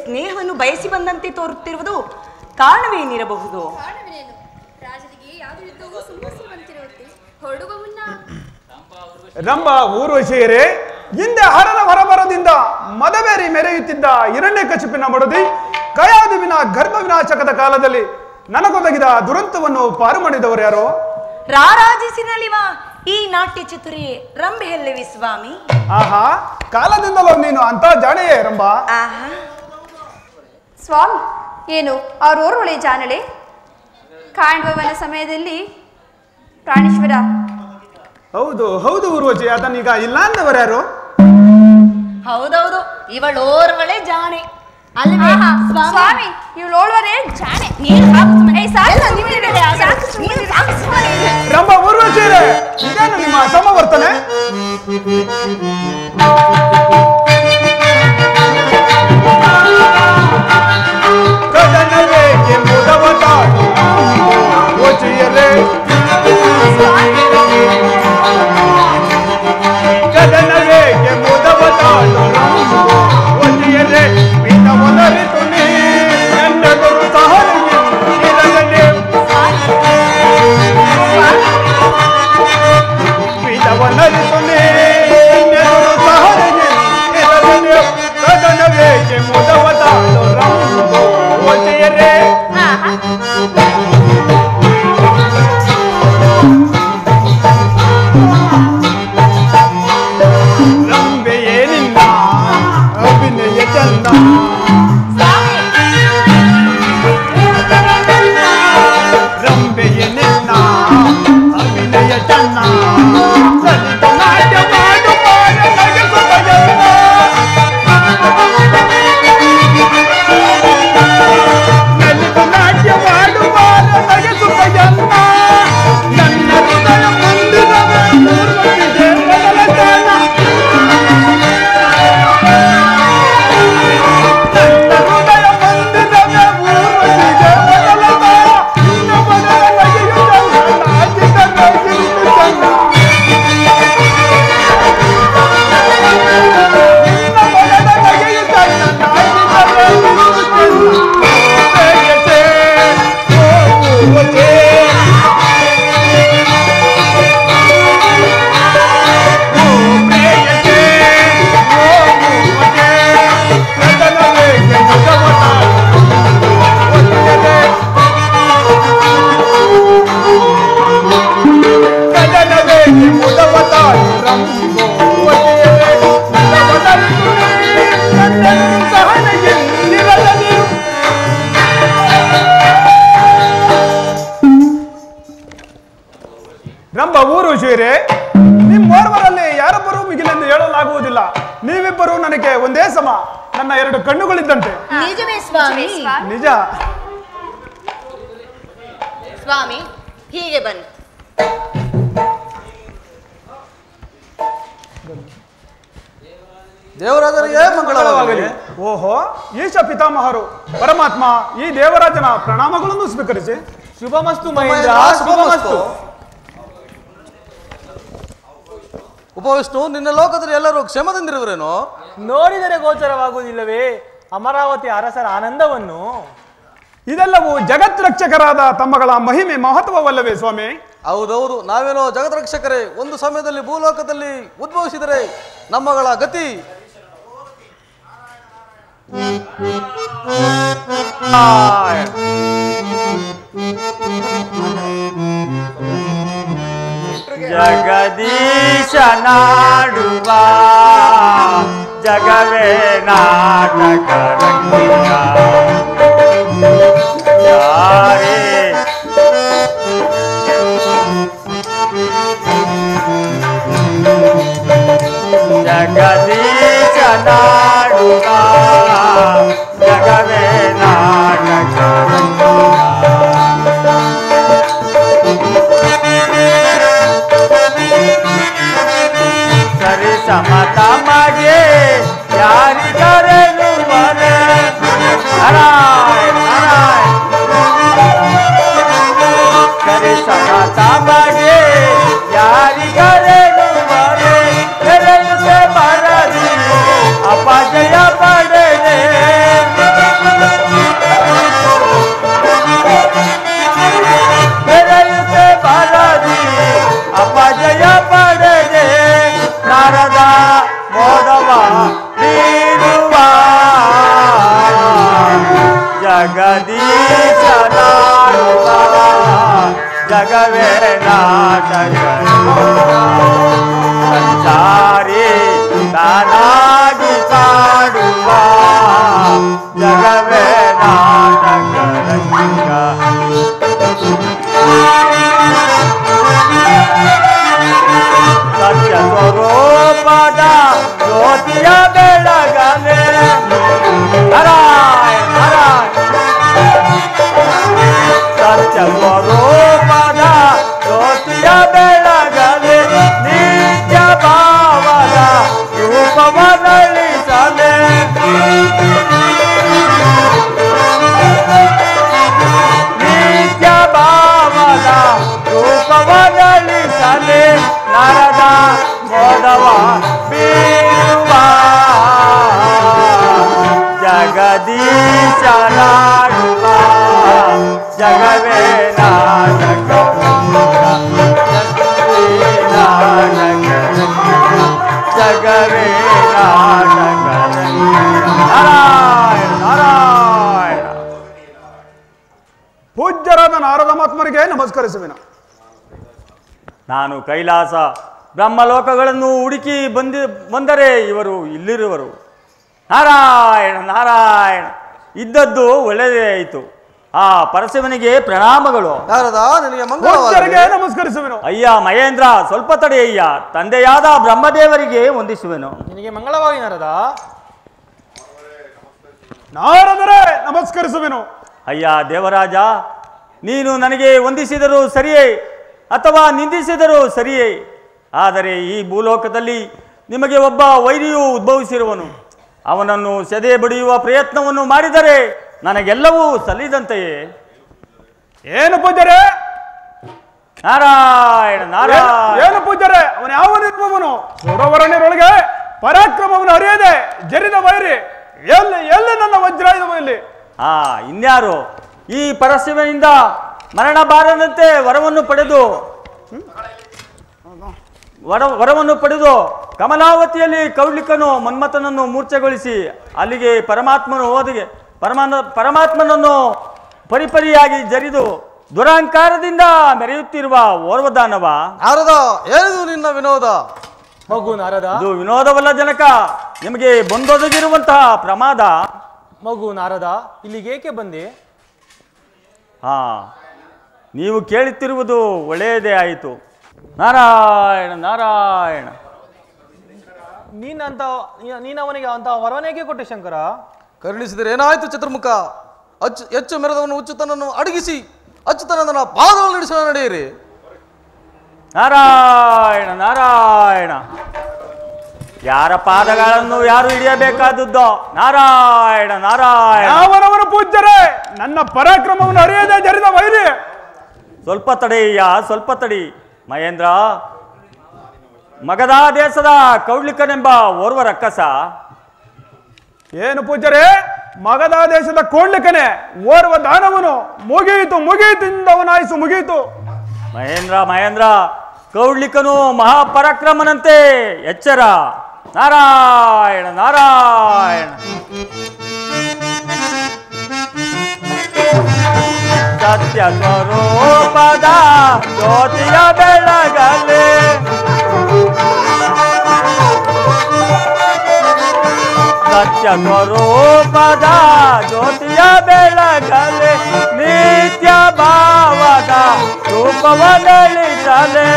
ಸ್ನೇಹವನ್ನು ಬಯಸಿ ಬಂದಂತೆ ತೋರುತ್ತಿರುವುದು ಕಾರಣವೇನಿರಬಹುದು? ರಂಭ ಊರ್ವಶಿಯರೇ, ಹಿಂದೆ ಹರನ ಹೊರಬರದಿಂದ ಮದವೇರಿ ಮೆರೆಯುತ್ತಿದ್ದ ಹಿರಣ್ಯಕಶಿಪನ ಮಡದಿ ಕಯಾದುವಿನ ಗರ್ಭ ವಿನಾಶಕದ ಕಾಲದಲ್ಲಿ ನನಗೊದಗಿದ ದುರಂತವನ್ನು ಪಾರು ಮಾಡಿದವರು ಯಾರೋ? ರಾರಾಜಿಸಿನಲಿವ ಈ ನಾಟ್ಯ ಚತುರಿ ರಂಭೆ ಎಲ್ಲವಿ ಸ್ವಾಮಿ. ಆಹಾ, ಕಾಲದಿಂದಲೂ ನೀನು ಅಂತ ಜಾಣೆಯೇ ರಂಭ. ಸ್ವಾಮಿ, ಏನು ಅವರೋರ್ವಳೆ ಜಾನಳೆ? ಕಾಂಡವನ ಸಮಯದಲ್ಲಿ ಪ್ರಾಣೇಶ್ವರ. ಹೌದು ಹೌದು ಊರ್ವಶಿ, ಅದನ್ನೀಗ ಇಲ್ಲ ಅಂದವರು ಯಾರು? ಹೌದೌದು, ಇವಳೋರ್ವಳೆ ಜಾಣೆ ಅಲ್ವೇ ಆಹಾ, ಸ್ವಾಮಿ? ಸ್ವಾಮಿ ಇವಳೋಳ್ವರೇ ಜಾಣೆ. ನೀನು ಸಾಕು ಸುಮ್ಮನೆ. ಏಯ್, ಸಾಕು ಎಲ್ಲ ಸುಮ್ಮನೆ ನಿಮ್ಮಿಂದಲೇ ಇರು. ಆಗಲ್ಲ. ಸಾಕು ಸುಮ್ಮನೆ ನೀನು ಇರು. ಸಾಕು ಸುಮ್ಮನೆ ಇರು. ರಂಭ ಊರ್ವಶಿಯರೇ, ಇದೇನು ನಿಮ್ಮ ಸಮವರ್ತನೆ? ಕದನವೇ ಎಂಬುದವ ತಾನು ವಚಿಯರೇ, ಕದನವೇ ಎಂಬುದವ ತಾನು ವಚಿಯರೇ, ಪಿತವನರಿತು ನೀ ಎಂದೆದುರು ಸಹನೆಯಿರಲನೆ, ಪಿತವನರಿತು ನೀ ಎಂದೆದುರು ಸಹನೆಯಿರಲನೆ, ಕದನವೇ ಎಂಬುದವ ತಾನು ವಚಿಯರೇ. ರಂಬೆಯೇ ನಿನ್ನ ಅಭಿನಯ ಚಂದ, ರಂಬೆಯೇ ನಿನ್ನ ಅಭಿನಯ ಚಂದ, ಲಲಿತ ನಾಟ್ಯ ಮಾಡು ಮಾಡ ನಗೆಸುತ್ತಯಲ್ಲ, ಲಲಿತ ನಾಟ್ಯ ಮಾಡು ಮಾಡ ನಗೆಸುತ್ತಯಲ್ಲ, ನನ್ನ ಹೃದಯ ಮುಂದಿನವೇ ಪೂರ್ವಕ್ಕೆ ಬದಲತನ, ನನ್ನ ಹೃದಯ ಮುಂದಿನವೇ ಪೂರ್ವಕ್ಕೆ ಬದಲತನ, ನಿನ್ನ ಬದಲ ನಗೆಯುವುದಲ್ಲ ನಾಚಿಕ ನಗಿಸುತ್ತಲ್ಲ, ನಿನ್ನ ಬದಲ ನಗೆಯುವುದಲ್ಲ ನಾಚಿಕ ನಗಿಸುತ್ತಲ್ಲ, ಪ್ರೇಯಸೇ ಹೋಗುವುದೇ, ಪ್ರೇಯಸೇ ಹೋಗುವುದೇ, ಕದನವೇ ಎಂಬುದವ ಒಲಿಯದೆ, ಕದನವೇ ಎಂಬುದವ ರಂಭೋ ಒಲಿಯದೆ, ಕದನವನರಿತು ನೀ ಎಂದೆದುರು ಸಹನೆಯಿರಲನೆ. ರಂಭ ಊರ್ವಶಿಯರೇ, ನಿಮ್ಮೋರ್ವರಲ್ಲಿ ಯಾರೊಬ್ಬರೂ ಮಿಗಿಲೆಂದು ಹೇಳಲಾಗುವುದಿಲ್ಲ. ನೀವಿಬ್ಬರು ನನಗೆ ಒಂದೇ ಸಮ, ನನ್ನ ಎರಡು ಕಣ್ಣುಗಳಿದ್ದಂತೆ. ನಿಜವೇ ಸ್ವಾಮಿ? ನಿಜ. ಸ್ವಾಮಿ ಹೀಗೆ ಬನ್ನಿ. ದೇವರಾಜರಿಗೆ ಮಂಗಳವಾಗಲಿ. ಓಹೋ, ಈಶ ಪಿತಾಮಹರು ಪರಮಾತ್ಮ ಈ ದೇವರಾಜನ ಪ್ರಣಾಮಗಳನ್ನು ಸ್ವೀಕರಿಸಿ. ಶುಭಮಸ್ತು ಮಹೇಂದ್ರ, ಶುಭಮಸ್ತು. ಉಪವಿಷ್ಣು, ನಿನ್ನ ಲೋಕದಲ್ಲಿ ಎಲ್ಲರೂ ಕ್ಷೇಮದಿಂದಿರುವರೇನೋ? ನೋಡಿದರೆ ಗೋಚರವಾಗುವುದಿಲ್ಲವೇ ಅಮರಾವತಿ ಅರಸರ ಆನಂದವನ್ನು? ಇದೆಲ್ಲವೂ ಜಗತ್ ರಕ್ಷಕರಾದ ತಮ್ಮಗಳ ಮಹಿಮೆ ಮಹತ್ವವಲ್ಲವೇ ಸ್ವಾಮಿ? ಹೌದೌದು, ನಾವೇನೋ ಜಗದ್ರಕ್ಷಕರೇ ಒಂದು ಸಮಯದಲ್ಲಿ ಭೂಲೋಕದಲ್ಲಿ ಉದ್ಭವಿಸಿದರೆ ನಮ್ಮಗಳ ಗತಿ. ಜಗದೀಶ ನಾಡುವ ಜಗವೇ ನಾಟಕ ರಂಗ ಯಾರೇ ಜಗದೀಶ ನಾಡುವ ಜಗವೇ ನಾಟಕ ರಂಗ ಸರಿ ಸಮತ ಮಗೆ ಯಾರಿಗರೆನು ಬರೆ ಹರಾಯ್ ಹರಾಯ್ ಸರಿ ಸಮತ ಮಗೆ ಯಾರಿಗರೆನು ಬರೆ ತೆರೆಯುತ್ತೆ ಬರದಿ ಅಪಜಯ ಪಡೆದೆ ತೆರೆಯುತ್ತೆ ಬರದಿ ಅಪಜಯ ಪಡೆದೆ ನಾರದ ಮೋದವ ನೀಡುವ ಜಗದೀಶ ನಾಡುವ ಜಗವೇ ನಾಟಕ ಸಂಚಾರಿ ತಾನಾಗಿ ಪಾಡುವ ಜಗವೇ ನಾಟಕ ರಂಗ ನಿತ್ಯ ಭಾವದ ರೂಪವದಳಿಸಲಿ ನರದ ಮೋದವ ಬೀರುವ ಜಗದೀಶನಾಡುವ ಜಗವೇ ನಾಟಕ ಜಗವೇ ನಾಟಕ ನಾರಾಯಣ ನಾರಾಯಣ. ಪೂಜ್ಯರಾದ ನಾರದ ಮಹಾತ್ಮರಿಗೆ ನಮಸ್ಕರಿಸುವೆನು. ನಾನು ಕೈಲಾಸ ಬ್ರಹ್ಮಲೋಕಗಳನ್ನು ಹುಡುಕಿ ಬಂದರೆ ಇವರು ಇಲ್ಲಿರುವರು. ನಾರಾಯಣ ನಾರಾಯಣ. ಇದ್ದದ್ದು ಒಳ್ಳೆಯದೇ ಆಯಿತು. ಆ ಪರಶಿವನಿಗೆ ಪ್ರಣಾಮಗಳು. ನಾರದ ನಿನಗೆ ಪೂಜ್ಯರಿಗೆ ಮಂಗಳವಾಗಲಿ. ನಮಸ್ಕರಿಸುವೆನು. ಅಯ್ಯ ಮಹೇಂದ್ರ, ಸ್ವಲ್ಪ ತಡೆಯಯ್ಯ. ತಂದೆಯಾದ ಬ್ರಹ್ಮದೇವರಿಗೆ ವಂದಿಸುವೆನು. ನಿನಗೆ ಮಂಗಳವಾಗಿ ನಾರದ. ನಾರದರೆ ನಮಸ್ಕರಿಸುವೆನು. ಅಯ್ಯ ದೇವರಾಜ, ನೀನು ನನಗೆ ವಂದಿಸಿದರೂ ಸರಿಯೇ ಅಥವಾ ನಿಂದಿಸಿದರೂ ಸರಿಯೇ, ಆದರೆ ಈ ಭೂಲೋಕದಲ್ಲಿ ನಿಮಗೆ ಒಬ್ಬ ವೈರಿಯು ಉದ್ಭವಿಸಿರುವನು. ಅವನನ್ನು ಸೆದೆ ಬಡಿಯುವ ಪ್ರಯತ್ನವನ್ನು ಮಾಡಿದರೆ ನನಗೆಲ್ಲವೂ ಸಲ್ಲಿದಂತೆಯೇ. ಏನು ಪೂಜ್ಯರೇ? ನಾರಾಯಣ ನಾರಾಯಣ. ಏನು ಪೂಜ್ಯರೇ? ಅವನು ಯಾವ ನಿರ್ಮವನು? ಸುರವರಣ್ಯರೊಳಗೆ ಪರಾಕ್ರಮವನ್ನು ಅರಿಯದೆ ಜರಿದ ವೈರಿ ಎಲ್ಲಿ ಎಲ್ಲಿ ನನ್ನ ವಜ್ರಾಯುಧವು ಇಲ್ಲಿ? ಇನ್ಯಾರು? ಈ ಪರಶಿವನಿಂದ ಮರಣ ಬಾರದಂತೆ ವರವನ್ನು ಪಡೆದು ಕಮಲಾವತಿಯಲ್ಲಿ ಕೌಲಿಕನು ಮನ್ಮಥನನ್ನು ಮೂರ್ಛೆಗೊಳಿಸಿ ಅಲ್ಲಿಗೆ ಪರಮಾತ್ಮನನ್ನು ಪರಿಪರಿಯಾಗಿ ಜರಿದು ದುರಹಂಕಾರದಿಂದ ಮೆರೆಯುತ್ತಿರುವ ಓರ್ವದಾನವ. ನಾರದ, ಏನಿದು ನಿನ್ನ ವಿನೋದ? ಮಗು ನಾರದ. ಇದು ವಿನೋದವಲ್ಲ ಜನಕ, ನಿಮಗೆ ಬಂದೊದಗಿರುವಂತಹ ಪ್ರಮಾದ. ಮಗು ನಾರದ, ಇಲ್ಲಿಗೇಕೆ ಬಂದೆ? ನೀವು ಕೇಳುತ್ತಿರುವುದು ಒಳ್ಳೆಯದೇ ಆಯಿತು. ನಾರಾಯಣ ನಾರಾಯಣ. ನೀನು ಅವನಿಗೆ ಅಂತ ವರವನೇಗೆ ಕೊಟ್ಟೆ ಶಂಕರ? ಕರುಣಿಸಿದರೆ ಏನಾಯ್ತು ಚತುರ್ಮುಖ? ಹೆಚ್ಚು ಮೆರೆದವನು ಹುಚ್ಚುತನನ್ನು ಅಡಗಿಸಿ ಅಚ್ಚುತನದನ ಪಾದವನ್ನು ನಡೆಸೋಣ, ನಡೆಯಿರಿ. ನಾರಾಯಣ ನಾರಾಯಣ. ಯಾರ ಪಾದಗಳನ್ನು ಯಾರು ಹಿಡಿಯಬೇಕಾದದ್ದೋ? ನಾರಾಯಣ ನಾರಾಯಣ. ಯಾವನವನು ಪೂಜ್ಯರೇ? ನನ್ನ ಪರಾಕ್ರಮವನ್ನು ಅರಿಯದೆ ಜರಿದ ವೈರಿ. ಸ್ವಲ್ಪ ತಡೆಯಯ್ಯ, ಸ್ವಲ್ಪ ತಡಿ ಮಹೇಂದ್ರ. ಮಗಧ ದೇಶದ ಕೌಡ್ಲಿಕನೆಂಬ ಓರ್ವ ರಕ್ಕಸ. ಏನು ಪೂಜ್ಯರೇ? ಮಗಧ ದೇಶದ ಕೋಡ್ಲಿಕನೆ ಓರ್ವ ದಾನವನು. ಮುಗಿಯಿತು ಮುಗಿಯಿತು ಇಂದವನಾಯಿಸು ಮುಗಿಯಿತು. ಮಹೇಂದ್ರ, ಕೌಡ್ಲಿಕನು ಮಹಾಪರಾಕ್ರಮನಂತೆ, ಎಚ್ಚರ. ನಾರಾಯಣ ನಾರಾಯಣ. ಸತ್ಯ ಸ್ವರೂಪದ ಜ್ಯೋತಿಯ ಬೆಳಗಲೆ ಸತ್ಯ ಸ್ವರೂಪದ ಜ್ಯೋತಿಯ ಬೆಳಗಲೆ ನಿತ್ಯ ಭಾವದ ರೂಪವನ್ನಳಿಸಲೆ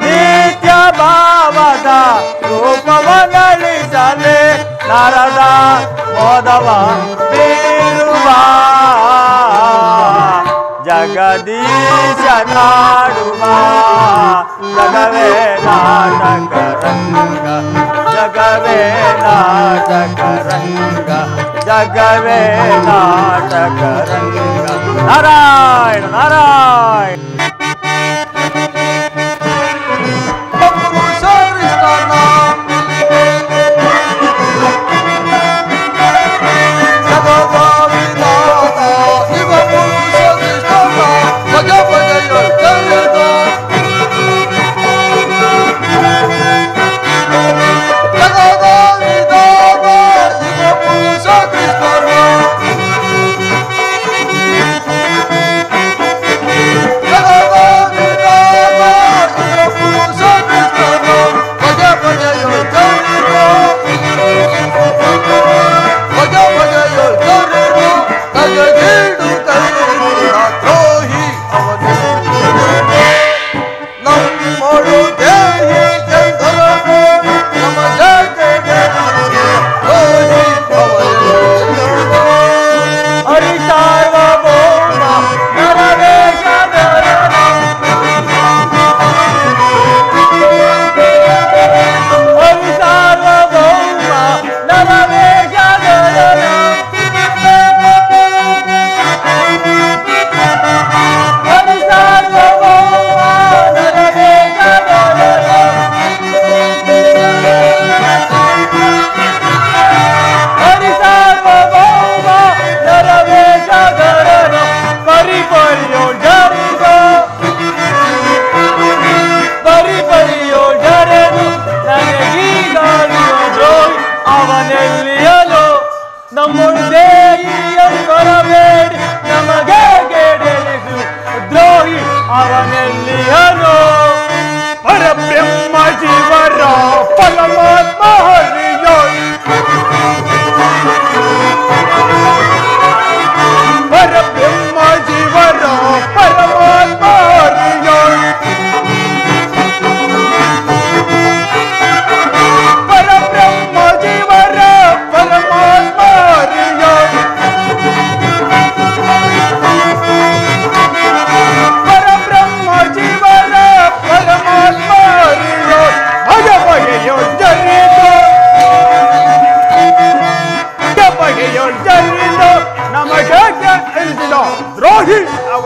ನಿತ್ಯ ಭಾವದ ರೂಪವನ್ನಳಿಸಲೆ ನಾರದ ಮೋದವ ಬೀರುವ ಜಗದೀಶನಾಡುವ ಜಗವೇ ನಾಟಕ ರಂಗ ಜಗವೇ ನಾಟಕ ರಂಗ ಜಗವೇ ನಾಟಕ ರಂಗ. ನಾರಾಯಣ ನಾರಾಯಣ.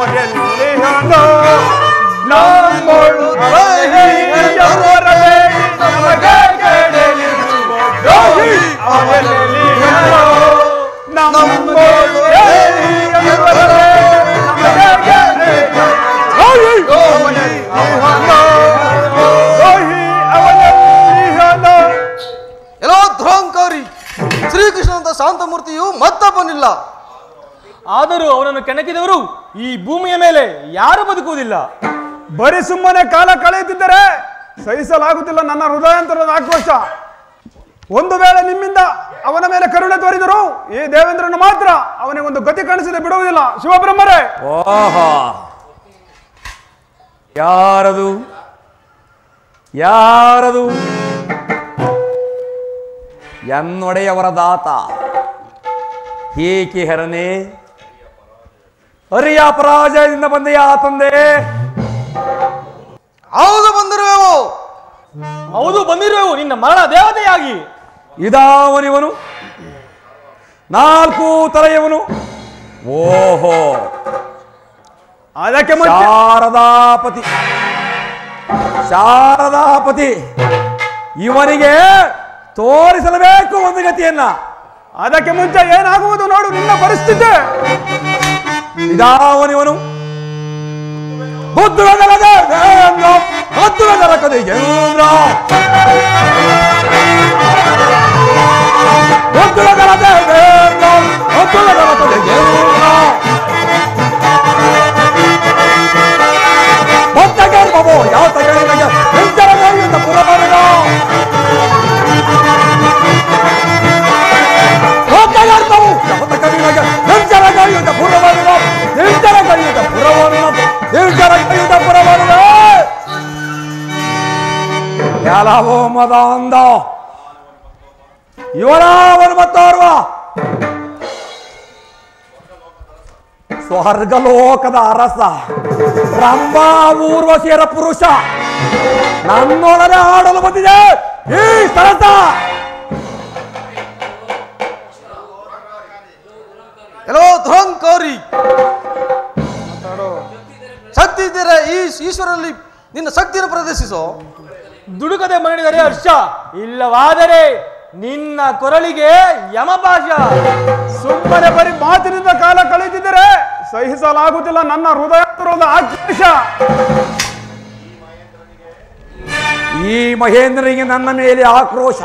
ಅವನೆಲ್ಲಿಹನೋ ನಮ್ಮೊಳು ಅವರವೇ ನಮಗೆ ಕೆಡಲಿರುವ ದ್ರೋಹಿ ಅವನೆಲ್ಲಿಹನೋ ನಮ್ಮೊಳು ಅವರವೇ ನಮಗೆ ಕೆಡಲಿರುವ ದ್ರೋಹಿ ಅವನೆಲ್ಲಿಹನೋ. ಎಲ್ಲೋ ದುರಂಕಾರಿ ಶ್ರೀಕೃಷ್ಣನಂತ ಶಾಂತಮೂರ್ತಿಯು ಮತ್ತೊಬ್ಬನಿಲ್ಲ. ಆದರೂ ಅವನನ್ನು ಕೆಣಕಿದವರು ಈ ಭೂಮಿಯ ಮೇಲೆ ಯಾರು ಬದುಕುವುದಿಲ್ಲ. ಬರೀ ಸುಮ್ಮನೆ ಕಾಲ ಕಳೆಯುತ್ತಿದ್ದರೆ ಸಹಿಸಲಾಗುತ್ತಿಲ್ಲ ನನ್ನ ಹೃದಯಾಂತರದ ಆಕ್ರೋಶ. ಒಂದು ವೇಳೆ ನಿಮ್ಮಿಂದ ಅವನ ಮೇಲೆ ಕರುಣೆ ತೋರಿದರು ಈ ದೇವೇಂದ್ರನು ಮಾತ್ರ ಅವನಿಗೊಂದು ಗತಿ ಕಾಣಿಸದೆ ಬಿಡುವುದಿಲ್ಲ. ಶಿವಬ್ರಹ್ಮರೇ, ಓಹೋ, ಯಾರದು ಯಾರದು? ಎನ್ನೊಡೆಯವರ ದಾತ ಏಕೆ ಹೆರನೆ? ಹರಿಯ ಪರಾಜಯದಿಂದ ಬಂದೆಯಾ ತಂದೆ? ಹೌದು ಬಂದಿರುವೆವು. ಹೌದು ಬಂದಿರುವೆವು ನಿನ್ನ ಮರಣ ದೇವತೆಯಾಗಿ. ಇದಾವನಿವನು, ನಾಲ್ಕು ತಲೆಯವನು. ಓಹೋ, ಅದಕ್ಕೆ ಶಾರದಾಪತಿ. ಶಾರದಾಪತಿ ಇವನಿಗೆ ತೋರಿಸಲೇಬೇಕು ಒಂದು ಗತಿಯನ್ನ. ಅದಕ್ಕೆ ಮುಂಚೆ ಏನಾಗುವುದು ನೋಡು ನಿನ್ನ ಪರಿಸ್ಥಿತಿ. ಇದಾವನಿವನು ಯಾವ ಎಲ್ಲವೋ ಮದ ಅಂದ ಇವರಾವನು ಮತ್ತೋರ್ವ ಸ್ವರ್ಗಲೋಕದ ಅರಸ ರಂಭಾ ಊರ್ವಶಿಯರ ಪುರುಷ ನನ್ನೊಡನೆ ಆಡಲು ಬಂದಿದೆ ಈ ಸರಸ. ಎಲ್ಲೋ ದುರಂಕಾರಿ, ಶಕ್ತಿ ಇದ್ದರೆ ಈ ಈಶ್ವರಲ್ಲಿ ನಿನ್ನ ಶಕ್ತಿಯನ್ನು ಪ್ರದರ್ಶಿಸೋ. ದುಡುಕದೆ ಮಾಡಿದರೆ ಹರ್ಷ, ಇಲ್ಲವಾದರೆ ನಿನ್ನ ಕೊರಳಿಗೆ ಯಮಪಾಶ. ಸುಮ್ಮನೆ ಬರೀ ಮಾತಿನಿಂದ ಕಾಲ ಕಳೆದಿದ್ದರೆ ಸಹಿಸಲಾಗುತ್ತಿಲ್ಲ ನನ್ನ ಹೃದಯದ ಆಕ್ರೋಶ. ಈ ಮಹೇಂದ್ರನಿಗೆ ನನ್ನ ಮೇಲೆ ಆಕ್ರೋಶ,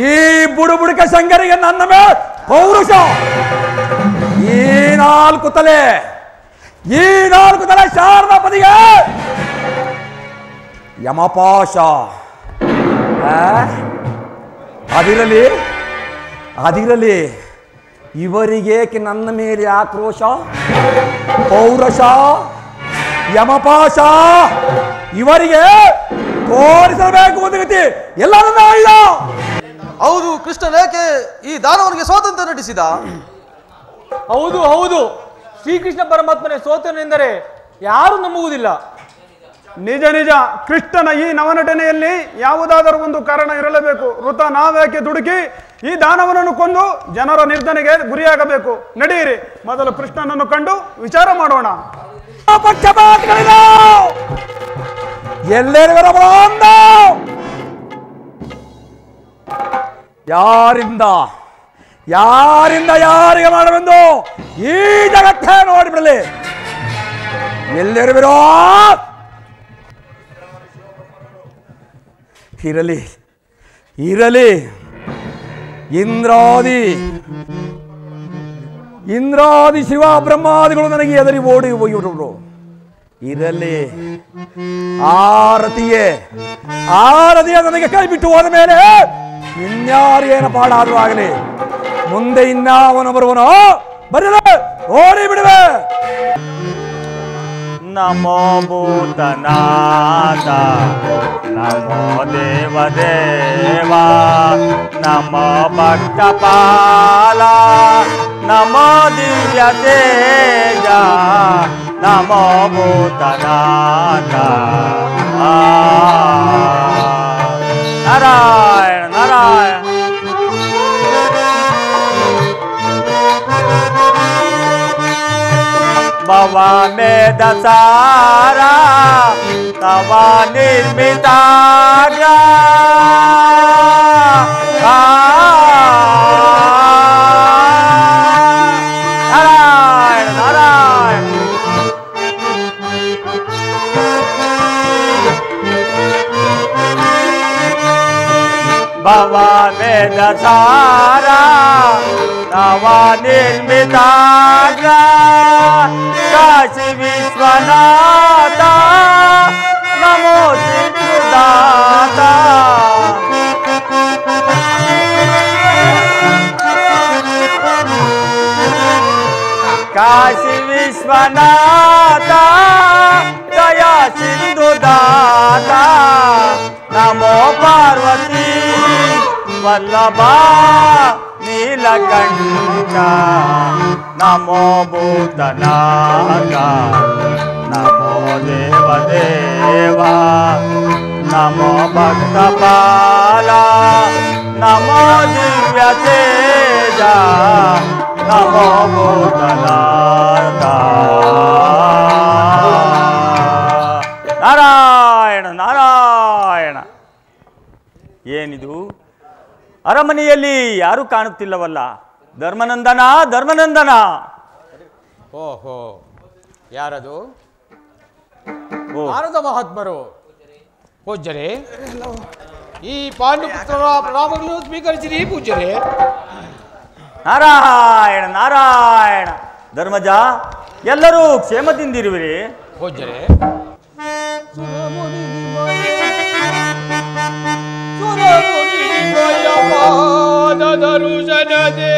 ಈ ಬುಡುಬುಡುಕ ಶಂಕರಿಗೆ ನನ್ನ ಮೇಲೆ ಪೌರುಷ. ಈ ನಾಲ್ಕು ತಲೆ ಶಾರದಾಪತಿಗೆ ಯಮಪಾಶ. ಅದಿರಲಿ ಇವರಿಗೇಕೆ ನನ್ನ ಮೇಲೆ ಆಕ್ರೋಶ, ಪೌರುಷ, ಯಮಪಾಶ? ಇವರಿಗೆ ತೋರಿಸಬೇಕು ಒಂದು ಗತಿ. ಎಲ್ಲರನ್ನ ಆಯ್ದ. ಹೌದು, ಕೃಷ್ಣನೇಕೆ ಈ ದಾನವನಿಗೆ ಸ್ವಾತಂತ್ರ್ಯ ನಡೆಸಿದ? ಹೌದು ಹೌದು, ಶ್ರೀಕೃಷ್ಣ ಪರಮಾತ್ಮನೇ ಸೋತನೆಂದರೆ ಯಾರು ನಂಬುವುದಿಲ್ಲ. ನಿಜ ನಿಜ. ಕೃಷ್ಣನ ಈ ನವನಟನೆಯಲ್ಲಿ ಯಾವುದಾದರೂ ಒಂದು ಕಾರಣ ಇರಲೇಬೇಕು. ವೃತ ನಾವೇಕೆ ದುಡುಕಿ ಈ ದಾನವನನ್ನು ಕೊಂದು ಜನರ ನಿರ್ಧನೆಗೆ ಗುರಿಯಾಗಬೇಕು. ನಡೆಯಿರಿ, ಮೊದಲು ಕೃಷ್ಣನನ್ನು ಕಂಡು ವಿಚಾರ ಮಾಡೋಣ. ಎಲ್ಲರಿಗರ ಯಾರಿಂದ ಯಾರಿಗೆ ಮಾಡಬಂದು ಈ ಜಗತ್ತೇ ನೋಡಿಬಿಡಲಿ. ಎಲ್ಲರಿರೋ ಇರಲಿ ಇಂದ್ರಾದಿ ಶಿವ ಬ್ರಹ್ಮಾದಿಗಳು ನನಗೆ ಎದರಿ ಓಡಿ ಹೋಗಿಬಿಟ್ರು. ಇರಲಿ ಆರತಿಯೇ ನನಗೆ ಕೈ ಬಿಟ್ಟು ಹೋದ ಮೇಲೆ ಇನ್ಯಾರು ಏನು ಪಾಡಾದ್ರೂ ಆಗಲಿ, ಮುಂದೆ ಇನ್ನಾವನು ಬರುವನೋ ಬರಲ ಓಡಿ ಬಿಡುವೆ. ನಮೋ ಭೂತನಾಥ ನಮೋ ದೇವದೇವ ನಮೋ ಭಕ್ತಪಾಲ ನಮೋ ದಿವ್ಯ ತೇಜ ನಮೋ ಭೂತನಾಥ. ನಾರಾಯಣ ನಾರಾಯಣ. ಭವ ಮೇಧ ಸಾರ ತವ ನಿರ್ಮಿತಾಗ್ರ ನಾರಾಯಣ ನಾರಾಯಣ ಭವ ಮೇಧ ಸಾರ ತವ ನಿರ್ಮಿತಾಗ್ರ ಕಾಶಿ ವಿಶ್ವನಾಥ ನಮೋ ಸಿದ್ಧಾತ ಕಾಶಿ ವಿಶ್ವನಾಥ ದಯಾ ಸಿಂಧುದಾತ ನಮೋ ಪಾರ್ವತಿ ವಲ್ಲಭ ನೀಲಕಂಠ ನಮೋ ಭೂತನಾಥ ನಮೋ ದೇವದೇವ ನಮೋ ಭಕ್ತಪಾಲ ನಮೋ ದಿವ್ಯ ತೇಜ ನಮೋ ಭೂತನಾಥ ನಾರಾಯಣ ನಾರಾಯಣ. ಏನಿದು ಅರಮನೆಯಲ್ಲಿ ಯಾರು ಕಾಣುತ್ತಿಲ್ಲವಲ್ಲ? ಧರ್ಮನಂದನ ಧರ್ಮನಂದನ. ಓಹೋ, ಯಾರದು? ನಾರದ ಮಹಾತ್ಮರು. ಪೂಜ್ಯರೇ, ಈ ಪಾಂಡುಪುತ್ರರ ಪ್ರಣಾಮಗಳನ್ನು ಸ್ವೀಕರಿಸಿರಿ ಪೂಜ್ಯರೇ. ನಾರಾಯಣ ನಾರಾಯಣ. ಧರ್ಮಜ, ಎಲ್ಲರೂ ಕ್ಷೇಮದಿಂದಿರುವಿರಿ? ಪೂಜ್ಯರೇ, ದರುಶನದೇ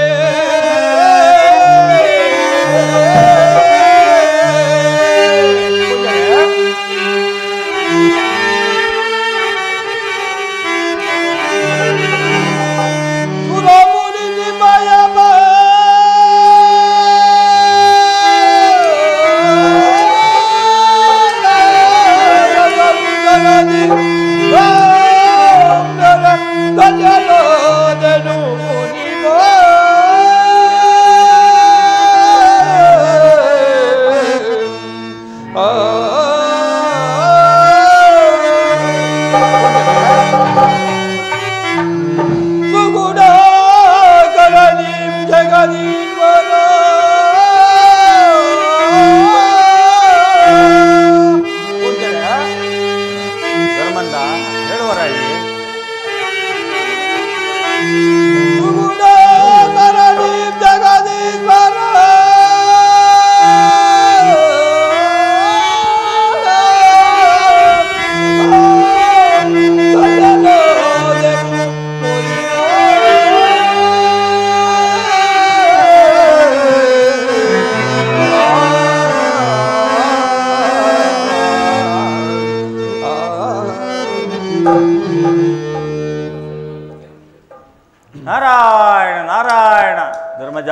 ನಾರಾಯಣ ನಾರಾಯಣ. ಧರ್ಮಜ,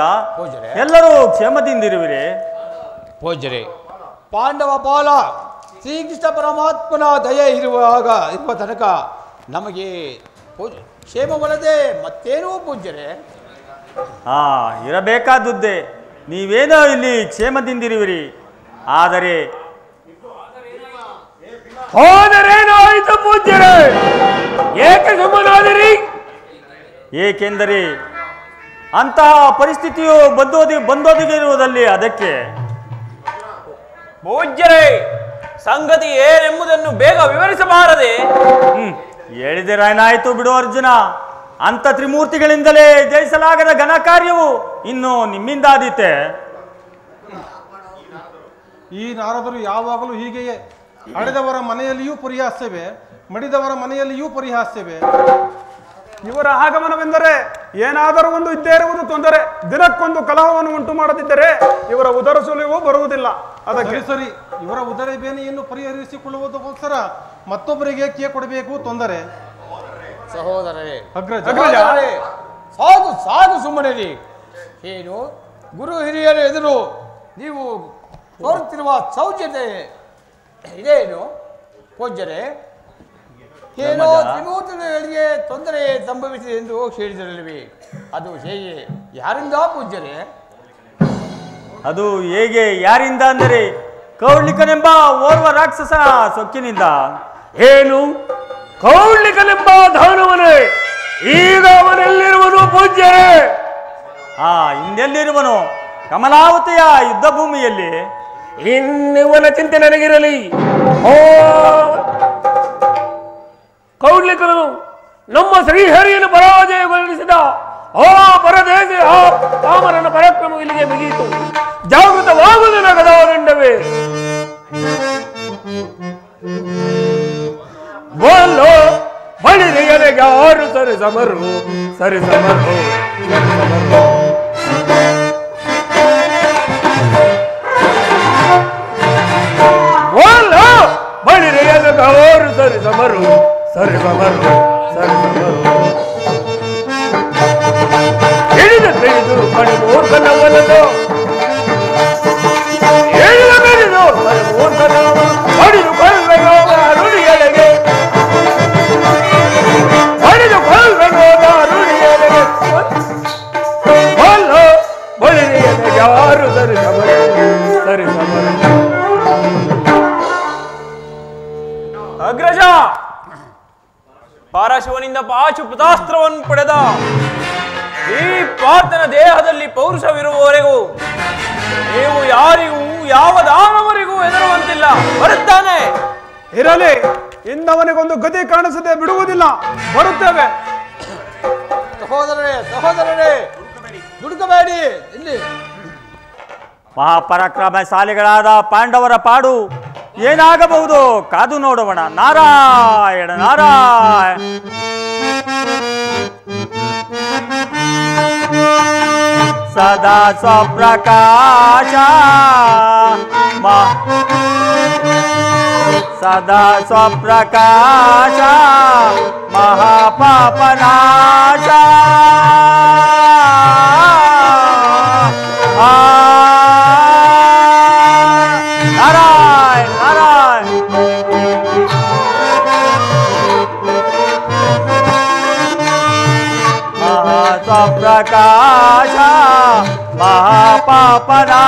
ಎಲ್ಲರೂ ಕ್ಷೇಮದಿಂದಿರುವಿರಿ? ಪೂಜ್ಯರೇ, ಪಾಂಡವ ಪಾಲ ಶ್ರೀಕೃಷ್ಣ ಪರಮಾತ್ಮನ ದಯೆ ಇರುವ ತನಕ ನಮಗೆ ಕ್ಷೇಮವಲ್ಲದೆ ಮತ್ತೇನೂ ಪೂಜ್ಯರೇ? ಇರಬೇಕಾದುದ್ದೇ. ನೀವೇನೋ ಇಲ್ಲಿ ಕ್ಷೇಮದಿಂದಿರುವಿರಿ. ಆದರೆ ಹೋದರೇನಾಯಿತು ಪೂಜ್ಯರೇ? ಏಕೆ ಸುಮ್ಮನಾದಿರಿ? ಏಕೆಂದರೆ ಅಂತಹ ಪರಿಸ್ಥಿತಿಯು ಬಂದೋದಿಗಿರುವುದಲ್ಲಿ ಅದಕ್ಕೆ. ಪೂಜ್ಯರೇ, ಸಂಗತಿ ಏನೆಂಬುದನ್ನು ಬೇಗ ವಿವರಿಸಬಾರದೆ? ಹೇಳಿದರೇನಾಯಿತು ಬಿಡು ಅರ್ಜುನ. ಅಂತ ತ್ರಿಮೂರ್ತಿಗಳಿಂದಲೇ ಜಯಿಸಲಾಗದ ಘನ ಕಾರ್ಯವು ಇನ್ನು ನಿಮ್ಮಿಂದಾದೀತೆ. ಈ ನಾರದರು ಯಾವಾಗಲೂ ಹೀಗೆಯೇ. ಹಡೆದವರ ಮನೆಯಲ್ಲಿಯೂ ಪರಿಹಾಸ್ಯವೇ, ಮಡಿದವರ ಮನೆಯಲ್ಲಿಯೂ ಪರಿಹಾಸ್ಯವೇ. ಇವರ ಆಗಮನವೆಂದರೆ ಏನಾದರೂ ಒಂದು ಇದ್ದೇ ಇರುವುದು ತೊಂದರೆ. ದಿನಕ್ಕೊಂದು ಕಲಹವನ್ನು ಉಂಟು ಮಾಡದಿದ್ದರೆ ಇವರ ಉದರ ಸುಳಿವು ಬರುವುದಿಲ್ಲ. ಅದಕ್ಕೆ ಸರಿ, ಇವರ ಉದರ ಬೇನೆಯನ್ನು ಪರಿಹರಿಸಿಕೊಳ್ಳುವುದಕ್ಕೋಸ್ಕರ ಮತ್ತೊಬ್ಬರಿಗೆ ಕೇ ಕೊಡಬೇಕು ತೊಂದರೆ. ಸಹೋದರರೇ, ಅಗ್ರಜ, ಸಾಕು ಸಾಕು ಸುಮ್ಮನೆ. ಏನು ಗುರು ಹಿರಿಯರ ಎದುರು ನೀವು ತೋರುತ್ತಿರುವ ಸೌಜನ್ಯ ಇದೇನು ಪೂಜ್ಯರೇ? ಏನೋ ತ್ರಿಮೂರ್ತಿಗಳಿಗೆ ತೊಂದರೆ ಸಂಭವಿಸಿದೆ ಎಂದು ಹೇಳಿದರಲ್ವೇ? ಅದು ಹೇಗೆ, ಯಾರಿಂದ ಪೂಜ್ಯರೇ? ಅದು ಹೇಗೆ, ಯಾರಿಂದ ಅಂದರೆ ಕೌಳಿಕನೆಂಬ ಓರ್ವ ರಾಕ್ಷಸ ಸೊಕ್ಕಿನಿಂದ. ಏನು ಕೌಳಿಕನೆಂಬ ದಾನವನೇ? ಈಗ ಅವನೆಲ್ಲಿರುವನು ಪೂಜ್ಯರೇ? ಇನ್ನೆಲ್ಲಿರುವನು? ಕಮಲಾವತಿಯ ಯುದ್ಧ ಭೂಮಿಯಲ್ಲಿ. ಇನ್ನಿವನ ಚಿಂತೆ ನನಗಿರಲಿ. ಕೌಳಿಕನು ನಮ್ಮ ಶ್ರೀಹರಿಯನ್ನು ಪರಾಜಯಗೊಳಿಸಿದ ಆ ಪರದೇಶಿ ಆ ಕಾಮರನ ಪರಾಕ್ರಮ ಇಲ್ಲಿಗೆ ಮುಗಿಯಿತು. ಜಾಗೃತವಾಗುವುದು ನಗದಾರಂಡವೇ. ಬೋಲೋ ಬಳಿರಿಯನೆಗೆ ಯಾರು ಸರಿಸಮರು ಸರಿಸಮರು ಬೋಲೋ ಬಳಿರಿಯನೆಗೆ ಯಾರು ಸರಿಸಮರು ಸರಿಸಮರು ಸರಿಸಮರು ಹೇಳಿದ ಬೆಳೆದು ಮಣಿ ಮೂರ್ಖನವನದು ಹೇಳಿದ ಬೆಳೆದು ಮಣಿ ಮೂರ್ಖನವನು ಹೊಡೆದು ಕೊಲ್ವೆನೋದ ನುಡಿಯಲೆಗೆ ಹೊಡೆದು ಕೊಲ್ವೆನೋದ ನುಡಿಯಲೆಗೆ ಬಲ್ಲ ಬಳಿರಿಯನೆ ಯಾರು ಸರಿಸಮರು ಸರಿಸಮರು. ಅಗ್ರಜ, ಪಾರಶಿವನಿಂದ ಪಾಶುಪತಾಸ್ತ್ರವನ್ನು ಪಡೆದ ಈ ಪಾರ್ಥನ ದೇಹದಲ್ಲಿ ಪೌರುಷವಿರುವವರೆಗೂ ನೀವು ಯಾರಿಗೂ ಯಾವ ದಾನವರಿಗೂ ಹೆದರುವಂತಿಲ್ಲ. ಬರುತ್ತಾನೆ. ಇರಲಿ, ಇಂದವನಿಗೊಂದು ಗತಿ ಕಾಣಿಸದೆ ಬಿಡುವುದಿಲ್ಲ. ಬರುತ್ತೇವೆ. ಸಹೋದರರೇ ಹುಡುಕಬೇಡಿ. ಇಲ್ಲಿ ಮಹಾಪರಾಕ್ರಮಶಾಲಿಗಳಾದ ಪಾಂಡವರ ಪಾಡು ಏನಾಗಬಹುದು ಕಾದು ನೋಡೋಣ. ನಾರಾಯಣ ನಾರಾಯಣ. ಸದಾ ಸ್ವಪ್ರಕಾಶ ಸದಾ ಸ್ವಪ್ರಕಾಶ ಮಹಾಪಾಪನಾಶ ನಾರಾಯಣ ನಾರಾಯಣ. ಮಹಾಸ್ವಪ್ರಕಾಶ ಮಹಾಪಾಪನಾಶ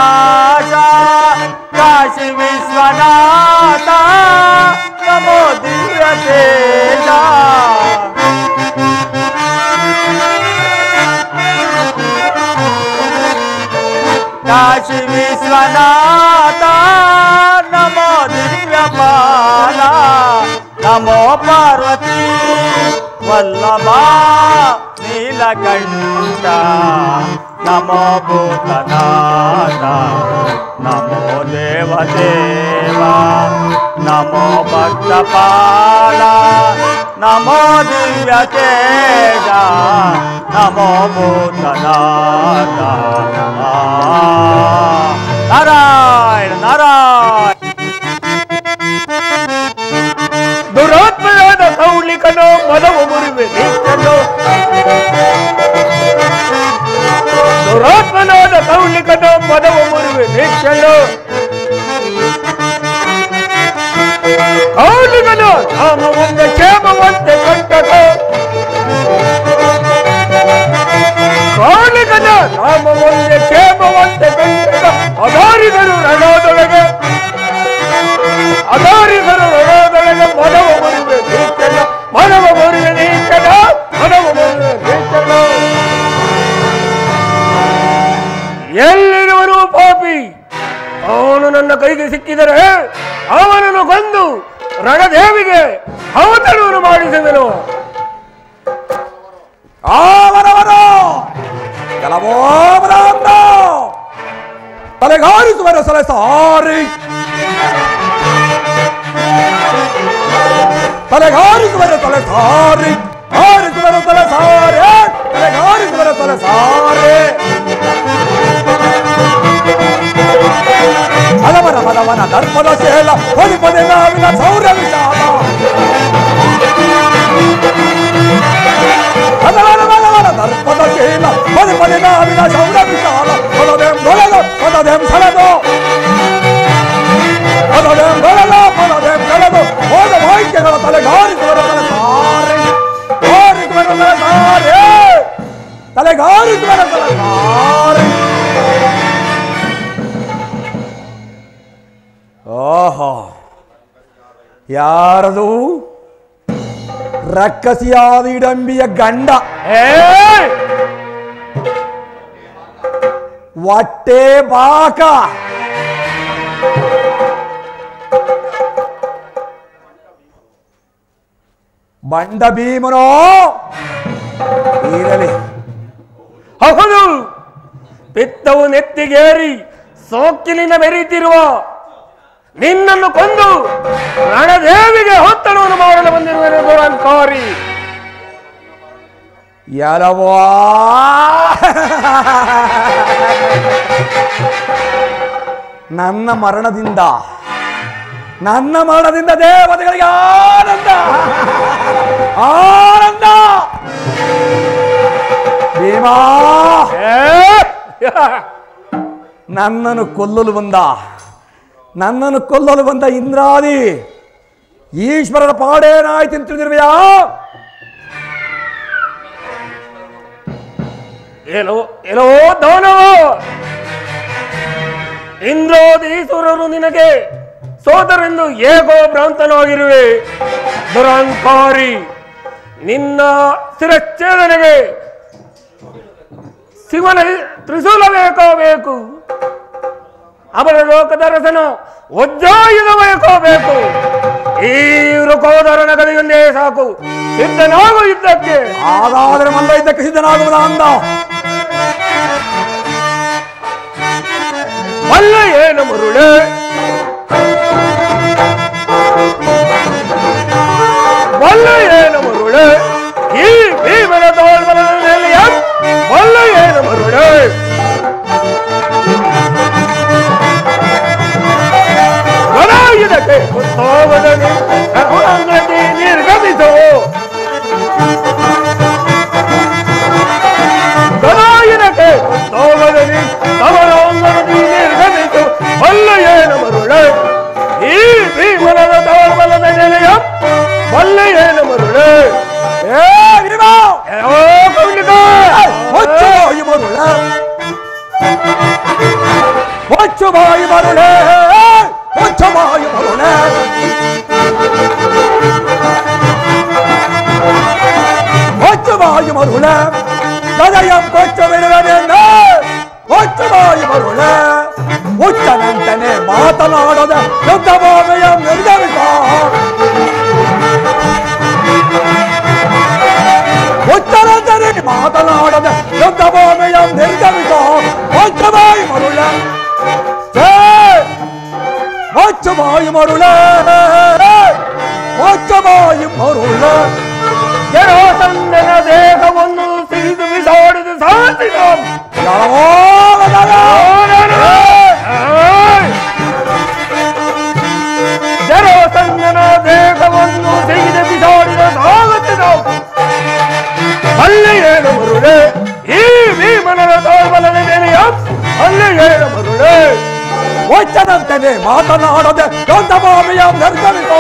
ಕಾಶಿ ವಿಶ್ವನಾಥ ನಮೋ ದಿವ್ಯ ತೇಜ. ಕಾಶಿ ವಿಶ್ವನಾಥ ನಮೋ ದಿವ್ಯ ಬಾಲ. ನಮೋ ಪಾರ್ವತಿ ವಲ್ಲಭ ನೀಲಕಂಠ. ನಮೋ ಭೂತನಾಥ ನಮೋ ದೇವದೇವ. ನಮೋ ಭಕ್ತಪಾಲ ನಮೋ ದಿವ್ಯ ತೇಜ. ನಮೋ ಭೂತನಾಥ. ನಾರಾಯಣ ನಾರಾಯಣ. ದುರಾತ್ಮನಾದ ಕೌಳಿಕನು ಮದವು ಮುರಿವೆ ನಿಂತನು. ದುರಾತ್ಮನಾದ ಕೌಳಿಕನು ಮದವು ಮುರಿವೆ ನಿಂತನು. ಕೌಳಿಕನು ನಾಮವಂತೆ ಕ್ಷೇಮವಂತೆ ಕಂಟಕ. ಕೌಳಿಕನ ನಾಮವಂತೆ ಕ್ಷೇಮವಂತೆ ಕಂಟಕ. ಅದಾರಿದರು ರಣದೊಳಗೆ ಅದಾರಿದರು ರಣದೊಳಗೆ ಮನವ ಮುರಿವೆ ನೀಚನ. ಮನವ ಮುರಿವೆ ನೀಚನ. ಮನವ ಮುರಿವೆ ನೀಚನ. ಎಲ್ಲಿರುವನು ಪಾಪಿ? ಅವನು ನನ್ನ ಕೈಗೆ ಸಿಕ್ಕಿದರೆ ಅವನನ್ನು ಕೊಂದು ರಣದೇವಿಗೆ ಅವತರವನ್ನು ಮಾಡಿಸಿದನು. ಅವರವರು ಕೆಲವೋ ತಲೆಗಾರಿಸುವರ ಸಲ ಸಾರಿ ತಲೆಗಾರಿಸುವರ ತಲೆ ಸಾರಿ ಹಾರಿಸುವರ ತಲೆ ಸಾರಿ ತಲೆಗಾರಿಸುವರ ತಲೆ ಸಾರಿ. ಮದವನ ಮದವನ ದರ್ಪದ ಶೇಲ ಪದಿ ಪದೇ ನಾವಿನ ಸೌರ್ಯ ವಿಶಾಲ. ಮದವನ ಮದವನ ದರ್ಪದ ಶೇಲ ಪದಿ ಪದೇ ನಾವಿನ ಸೌರ್ಯ ವಿಶಾಲ. ಪದದೇಂ ದೊಳೆದು ಪದದೇಂ ಸೆಳೆದು ಪದದೇಂ ದೊಳೆದು ಪದದೇಂ ಸೆಳೆದು ಹೋದ ವಾಕ್ಯಗಳ ತಲೆಗಾರಿಸುವರ ತಲೆ ಸಾರಿ ಹಾರಿಸುವರ ತಲೆ ಸಾರಿ ತಲೆಗಾರಿಸುವರ ತಲೆ ಸಾರಿ. ಯಾರದು? ರಕ್ಕಸಿಯಾದ ಇಡಂಬಿಯ ಗಂಡ. ಹೊಟ್ಟೆ ಬಾಕ. ಬಂಡ ಭೀಮನೋ ಇರಲಿ. ಹೌದು, ಪಿತ್ತವು ನೆತ್ತಿಗೇರಿ ಸೋಕಿಲಿನ ಮೆರೀತಿರುವ ನಿನ್ನನ್ನು ಕೊಂದು ರಣದೇವಿಗೆ ಹೊತ್ತಣವನ್ನು ಮಾಡಲು ಬಂದಿರುವನು ದುರಂಕಾರಿ. ಎಲ್ಲವೋ ನನ್ನ ಮರಣದಿಂದ ದೇವತೆಗಳಿಗೆ ಆನಂದ ಆನಂದ. ಭೀಮಾ, ನನ್ನನ್ನು ಕೊಲ್ಲಲು ಬಂದ ಇಂದ್ರಾದಿ ಈಶ್ವರನ ಪಾಡೇನಾಯ್ತು ಅಂತ ತಿಳಿದಿರುವೆಯಾ? ಏನೋ ದಾನವ, ಇಂದ್ರಾದೀಶ್ವರರು ನಿನಗೆ ಸೋದರೆಂದು ಏಕೋ ಭ್ರಾಂತನಾಗಿರುವೆ. ದುರಂಕಾರಿ, ನಿನ್ನ ಶಿರಚ್ಛೇದನೆಗೆ ಶಿವನ ತ್ರಿಶೂಲ ಬೇಕು. ಅವರ ಲೋಕದ ರಸನ ವಜ್ರಾಯುಧ ಬೇಕು. ಈ ವೃಕೋದರನ ಗದೆಯೊಂದೇ ಸಾಕು. ಸಿದ್ಧನಾಗು ಯುದ್ಧಕ್ಕೆ. ಹಾಗಾದರೆ ಮಲ್ಲ ಯುದ್ಧಕ್ಕೆ ಸಿದ್ಧನಾಗುವುದ ಅಂದ. ಮಲ್ಲ ಏನು ಮರುಳೆ, ಮಲ್ಲ ಏನು ಮರುಳೆ, ಈ ಭೀಮನ ತೋಳ್ಬಲದ ನೆಲೆಯ ಮಲ್ಲ ಏನು ಮರುಳೆ. ಇದಕ್ಕೆ ನಿರ್ಗಮಿಸು. ಗದಾಯುಧಕ್ಕೆ ನಿರ್ಗಮಿಸು. ಮಲ್ಲ ಏನು ಮರುಳೆ, ಈ ಭೀಮನದ ತೋಳ್ಬಲದ ನೆಲೆಯ ಮಲ್ಲ ಏನು ಮರುಳೆ. ಬಾಯಿ ಮರುಳೆ, ಬಾಯಿ ಮರುಳೆ. ಬಾಯಿ ಮರುಳೆ ಹೃದಯಂ ಕೊಚ್ಚ ಬಿಡುವನೆಂದು ಬಾಯಿ ಮರುಳೆ. ಹುಚ್ಚನಂತನೆ ಮಾತನಾಡದ ಯುದ್ಧ ಭೂಮಿಯ ನಿರ್ಗಮಿಸ. ಹುಚ್ಚನಂತನೆ ಮಾತನಾಡದ ಯುದ್ಧ ಭೂಮಿಯ ನಿರ್ಗಮಿಸ. ಬಾಯಿ ಮರುಳೆ, ಬಾಯಿ ಮರುಳೆ, ಬಾಯಿ ಮರುಳೆ. ಜರಾಸಂಧನ ದೇಹವನ್ನು ಸಿಡಿದು ಬಿಸಾಡಿದ ಸಾಧಿಸ. ಜರಾಸಂಧನ ದೇಹವನ್ನು ಸಿಡಿದು ಬಿಸಾಡಿದ ಸಾಧಿಸ. ಅಲ್ಲಿ ಏನು ಮರುಳೆ, ಈ ಭೀಮನದ ತೋಳ್ಬಲದ ನೆಲೆಯ ಅಲ್ಲಿ ಏನು ಮರುಳೆ. ವಚನಂತೆಯೇ ಮಾತನಾಡದೆ ದೊಡ್ಡ ಭೂಮಿಯ ನಿರ್ಗಮಿಸ.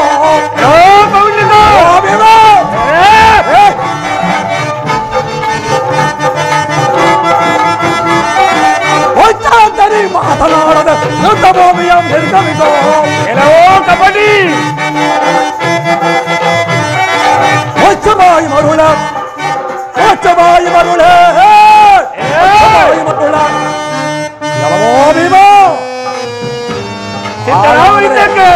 ವಚನಂತೆಯೇ ಮಾತನಾಡದೆ ದೊಡ್ಡ ಭೂಮಿಯ ನಿರ್ಗಮಿಸ. ಕಬಡ್ಡಿ ಬಾಯಿ ಮರುಳ, ಬಾಯಿ ಮರುಳೆ, ಬಾಯಿ ಮರುಳ. ಎಲ್ಲವೋ ಭೀಮ ಸಿದ್ಧರಾಗಿದ್ದಕ್ಕೆ.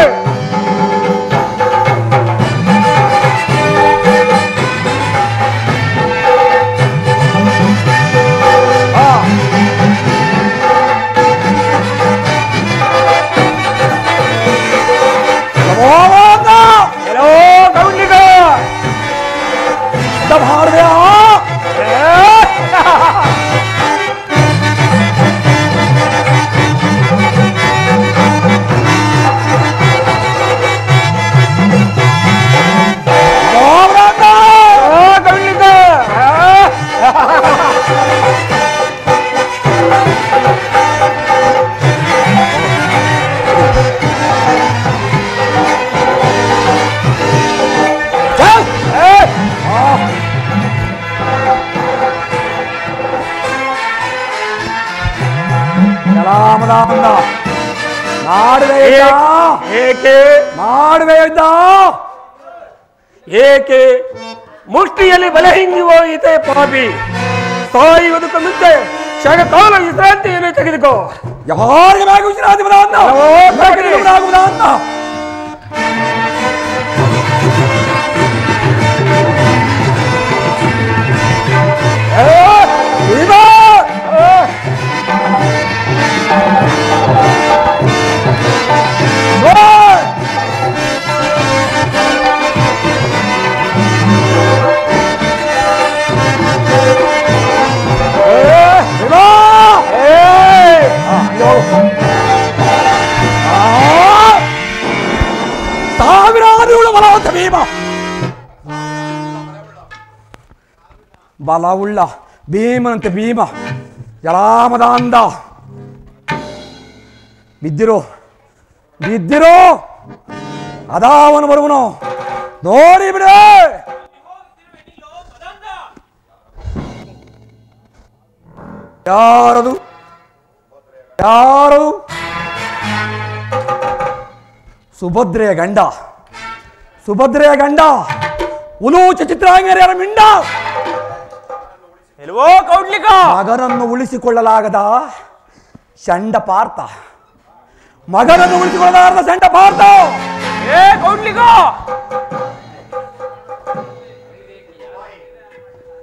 ಏಕೆ ಮಾಡುವೆ ಯುದ್ಧ ಏಕೆ ಮುಷ್ಟಿಯಲ್ಲಿ ಬಲೆ ಹಿಂಗಿ ಹೋಯಿತೆ ಪಾಪಿ ಸಾಯುವುದಕ್ಕೆ ಮುಂಚೆ ಕ್ಷಣಕಾಲ ವಿಶ್ರಾಂತಿಯನ್ನು ತೆಗೆದುಕೋ ಯಾರಿಗೆ ಬೇಕು ವಿಶ್ರಾಂತಿ ಅಂತ ಸಾವಿರಾರು ಬಲವಂತ ಭೀಮ ಬಲವುಳ್ಳ ಭೀಮನಂತೆ ಭೀಮ ಜಲಾಮದ ಅಂದ ಬಿದ್ದಿರೋ ಅದಾವನು ಬರುವನು ನೋಡಿ ಬಿಡೆ ಯಾರದು ಸುಭದ್ರೆಯ ಗಂಡ ಉಲೂಚ ಚಿತ್ರಾಂಗರ್ಯರ ಮಿಂಡ ಮಗನನ್ನು ಉಳಿಸಿಕೊಳ್ಳಲಾಗದ ಷಂಡ ಪಾರ್ಥ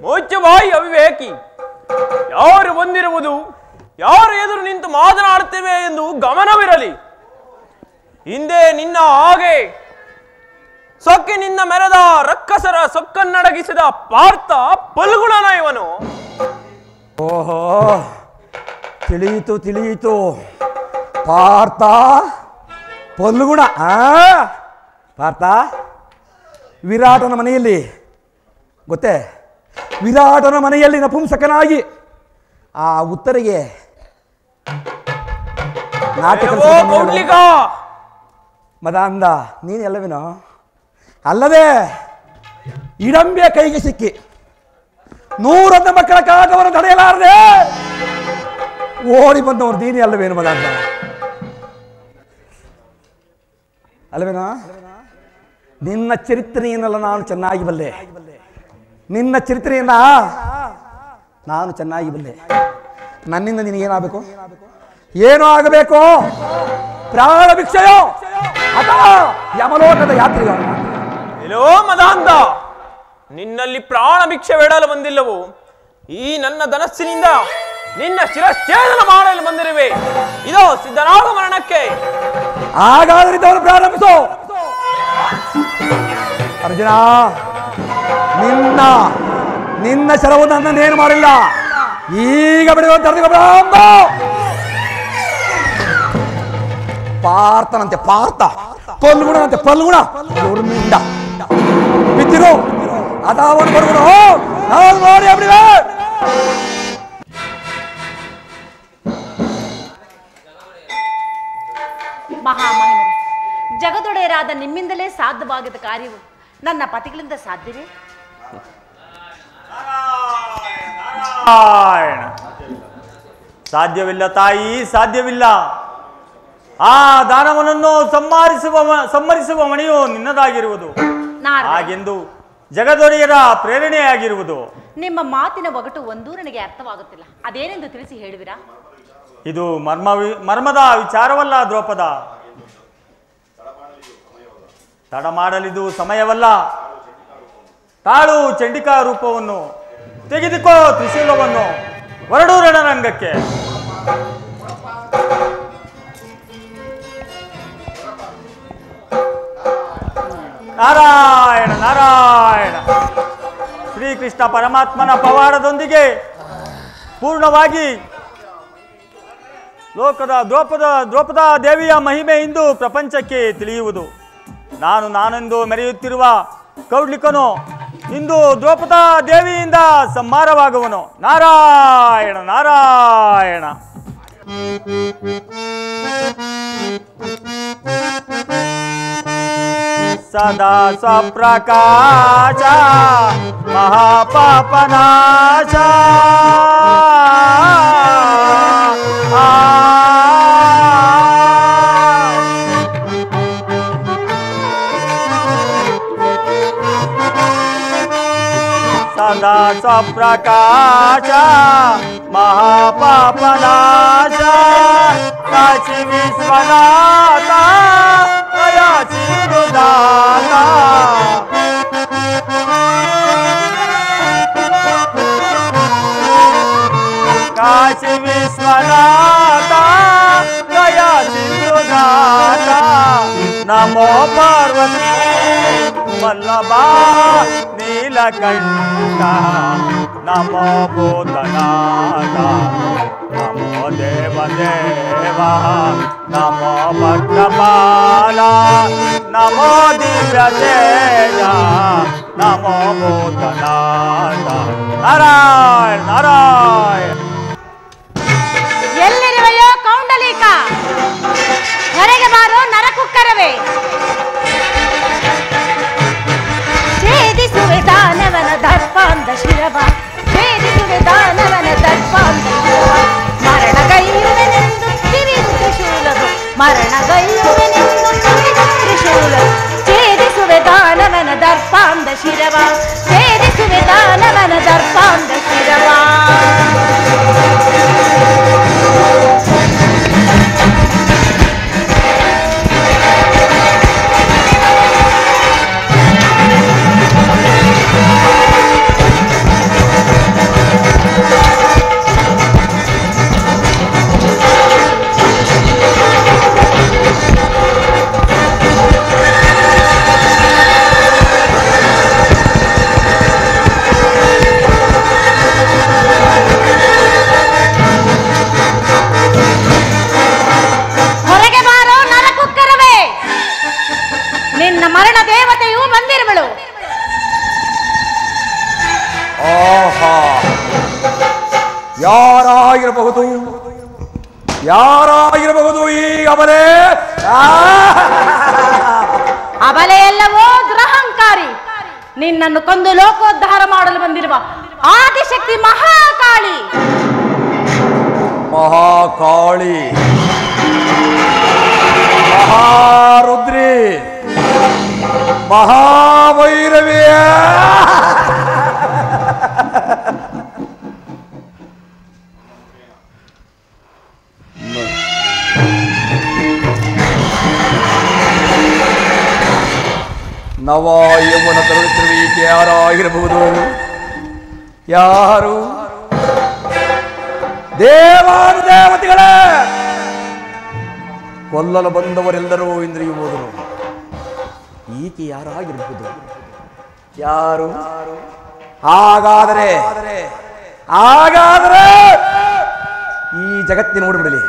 ಮೋಚವಾಯಿ ಅವಿವೇಕಿ ಯಾರು ಬಂದಿರುವುದು ಯಾರು ಎದುರು ನಿಂತು ಮಾತನಾಡುತ್ತೇವೆ ಎಂದು ಗಮನವಿರಲಿ. ಹಿಂದೆ ನಿನ್ನ ಹಾಗೆ ಸೊಕ್ಕೆ ನಿನ್ನ ಮೆರೆದ ರಕ್ಕಸರ ಸೊಕ್ಕನ್ನಡಗಿಸಿದ ಪಾರ್ಥ ಪಲ್ಗುಣನ ಇವನು. ಓಹೋ ತಿಳಿಯಿತು ಪಾರ್ಥ ಪಲ್ಗುಣ. ಪಾರ್ಥ ವಿರಾಟನ ಮನೆಯಲ್ಲಿ ಗೊತ್ತೇ, ವಿರಾಟನ ಮನೆಯಲ್ಲಿ ನಪುಂಸಕನಾಗಿ ಆ ಉತ್ತರಿಗೆ ನಾಟ್ಯ ಮದ ಅಂದ ನೀನು ಎಲ್ಲವೇನೋ ಅಲ್ಲದೆ ಇಡಂಬಿಯ ಕೈಗೆ ಸಿಕ್ಕಿ 100 ಮಕ್ಕಳ ಕಾಟವನ್ನು ತಡೆಯಲಾರದೆ ಓಡಿ ಬಂದವರು ನೀನೇ ಅಲ್ಲವೇನು ಮದ ಅಂದ ಅಲ್ಲವೇನೋ. ನಿನ್ನ ಚರಿತ್ರೆಯನ್ನೆಲ್ಲ ನಾನು ಚೆನ್ನಾಗಿ ಬಲ್ಲೆ, ನಿನ್ನ ಚರಿತ್ರೆಯನ್ನ ನಾನು ಚೆನ್ನಾಗಿ ಬಲ್ಲೆ. ನನ್ನಿಂದ ನಿನಗೇನಾಗಬೇಕು, ಏನೋ ಆಗಬೇಕು, ಪ್ರಾಣ ಭಿಕ್ಷೆಯೋ ಅಥವಾ ಯಮಲೋಕದ ಯಾತ್ರೆಯೋ. ಎಲ್ಲೋ ಮದಾಂಧ, ನಿನ್ನಲ್ಲಿ ಪ್ರಾಣ ಭಿಕ್ಷೆ ಬೇಡಲು ಬಂದಿಲ್ಲವು. ಈ ನನ್ನ ಧನಸ್ಸಿನಿಂದ ನಿನ್ನ ಶಿರಚ್ಛೇದನ ಮಾಡಲು ಬಂದಿರುವೆ. ಇದೋ ಸಿದ್ಧನಾಗ ಮರಣಕ್ಕೆ. ಹಾಗಾದ್ರಿದ್ದವರು ಪ್ರಾರಂಭಿಸು. ಅರ್ಜುನ, ನಿನ್ನ ಶರವು ನನ್ನೇನು ಮಾಡಿಲ್ಲ. ಈಗ ಬಿಡುವಂತ ಪಾರ್ಥನಂತೆ ಪಾರ್ಥ, ಪಲ್ಗುಣನಂತೆ ಪಲ್ಗುಣ, ದುರ್ಮಿಂಡ ಬಿದ್ದಿರು ಅದಾವನು ಬರುವನು ನಾವು ನೋಡಿ ಬಿಡುವೆ. ಮಹಾಮಹಿಮರೇ, ಜಗದೊಡೆಯರಾದ ನಿಮ್ಮಿಂದಲೇ ಸಾಧ್ಯವಾಗಿದ್ದ ಕಾರ್ಯವು ನನ್ನ ಪತಿಗಳಿಂದ ಸಾಧ್ಯವೇ? ಸಾಧ್ಯವಿಲ್ಲ ತಾಯಿ, ಸಾಧ್ಯವಿಲ್ಲ. ಆ ದಾನವನನ್ನು ಸಂಹರಿಸುವ ಮಣಿಯು ನಿನ್ನದಾಗಿರುವುದು, ಹಾಗೆಂದು ಜಗದೊಡೆಯರ ಪ್ರೇರಣೆಯಾಗಿರುವುದು. ನಿಮ್ಮ ಮಾತಿನ ಒಗಟು ಒಂದೂ ನನಗೆ ಅರ್ಥವಾಗುತ್ತಿಲ್ಲ. ಅದೇನೆಂದು ತಿಳಿಸಿ ಹೇಳುವಿರಾ? ಇದು ಮರ್ಮದ ವಿಚಾರವಲ್ಲ ದ್ರೌಪದ. ತಡ ಮಾಡಲಿದು ಸಮಯವಲ್ಲ. ತಾಳು ಚಂಡಿಕಾ ರೂಪವನ್ನು, ತೆಗೆದುಕೋ ತ್ರಿಶೂಲವನ್ನು, ಹೊರಡು ರಣರಂಗಕ್ಕೆ. ನಾರಾಯಣ ನಾರಾಯಣ. ಶ್ರೀಕೃಷ್ಣ ಪರಮಾತ್ಮನ ಪವಾಡದೊಂದಿಗೆ ಪೂರ್ಣವಾಗಿ ಲೋಕದ ದ್ರೌಪದ ದೇವಿಯ ಮಹಿಮೆ ಇಂದು ಪ್ರಪಂಚಕ್ಕೆ ತಿಳಿಯುವುದು. ನಾನೆಂದು ಮೆರೆಯುತ್ತಿರುವ ಕೌಡ್ಲಿಕನು ಇಂದು ದ್ರೌಪದ ದೇವಿಯಿಂದ ಸಂಹಾರವಾಗುವನು. ನಾರಾಯಣ ನಾರಾಯಣ. ಸದಾ ಸ್ವಪ್ರಕಾಶ ಮಹಾಪಾಪನಾಶ ಸ್ವಪ್ರಕಾಶ ಮಹಾಪಾಪನಾಶ ಕಾಶಿ ವಿಶ್ವನಾಥ ದಯಾ ಸಿಂಧುದಾತ ಕಾಶಿ ವಿಶ್ವನಾಥ ದಯಾ ಸಿಂಧುದಾತ ನಮೋ ಪಾರ್ವತಿ ವಲ್ಲಭ ನೀಲಕಂಠ ನಮೋ ಭೂತನಾಥ ನಮೋ ದೇವದೇವ ನಮೋ ಭಕ್ತಪಾಲ ನಮೋ ದಿವ್ಯ ತೇಜ ನಮೋ ಭೂತನಾಥ ನಾರಾಯಣ ನಾರಾಯಣ. ಎಲ್ಲಿರುವೆಯೋ ಕೌಂಡಲೀಕ, ಹೊರಗೆ ಬಾರೋ ನರಕುಕ್ಕರವೇ. ಛೇದಿಸುವೆ ದಾನವನ ದರ್ಪಾಂಧ ಶಿರವ, ಛೇದಿಸುವೆ ದಾನವನ ದರ್ಪಾಂಧ ಶಿರವ. ಮರಣಗೈಯುವೆನೆಂದು ಕಿವಿದು ತ್ರಿಶೂಲವು, ಮರಣಗೈಯುವೆನೆಂದು ಕಿವಿದು ತ್ರಿಶೂಲವು. ಛೇದಿಸುವೆ ದಾನವನ ದರ್ಪಾಂಧ ಶಿರವ, ಛೇದಿಸುವೆ ದಾನವನ ದರ್ಪಾಂಧ ಶಿರವ. ಮರಣ ದೇವತೆಯು ಬಂದಿರುವಳು. ಆಹಾ, ಯಾರಾಗಿರಬಹುದು ಯಾರಾಗಿರಬಹುದು ಈ ಅಬಲೆ? ಅಬಲೆ ಎಲ್ಲವೋ ದುರಹಂಕಾರಿ, ನಿನ್ನನ್ನು ಕೊಂದು ಲೋಕೋದ್ಧಾರ ಮಾಡಲು ಬಂದಿರುವ ಆದಿಶಕ್ತಿ ಮಹಾಕಾಳಿ. ಮಹಾಕಾಳಿ, ಮಹಾರುದ್ರಿ, ಮಹಾಭೈರವಿಯ. ನವ ಯಮುನ ತರುತ್ತಿರುವಿಕೆ ಯಾರಾಗಿರಬಹುದು? ಯಾರು? ದೇವಾನುದೇವತೆಗಳೇ, ಕೊಲ್ಲಲು ಬಂದವರೆಲ್ಲರೂ ಇಂದ್ರಿಯ ಹೋದರು. ಈಕೆ ಯಾರಾಗಿರಬಹುದು? ಯಾರು? ಹಾಗಾದರೆ ಈ ಜಗತ್ತಿನ ನೋಡಿಬಿಡಲಿ,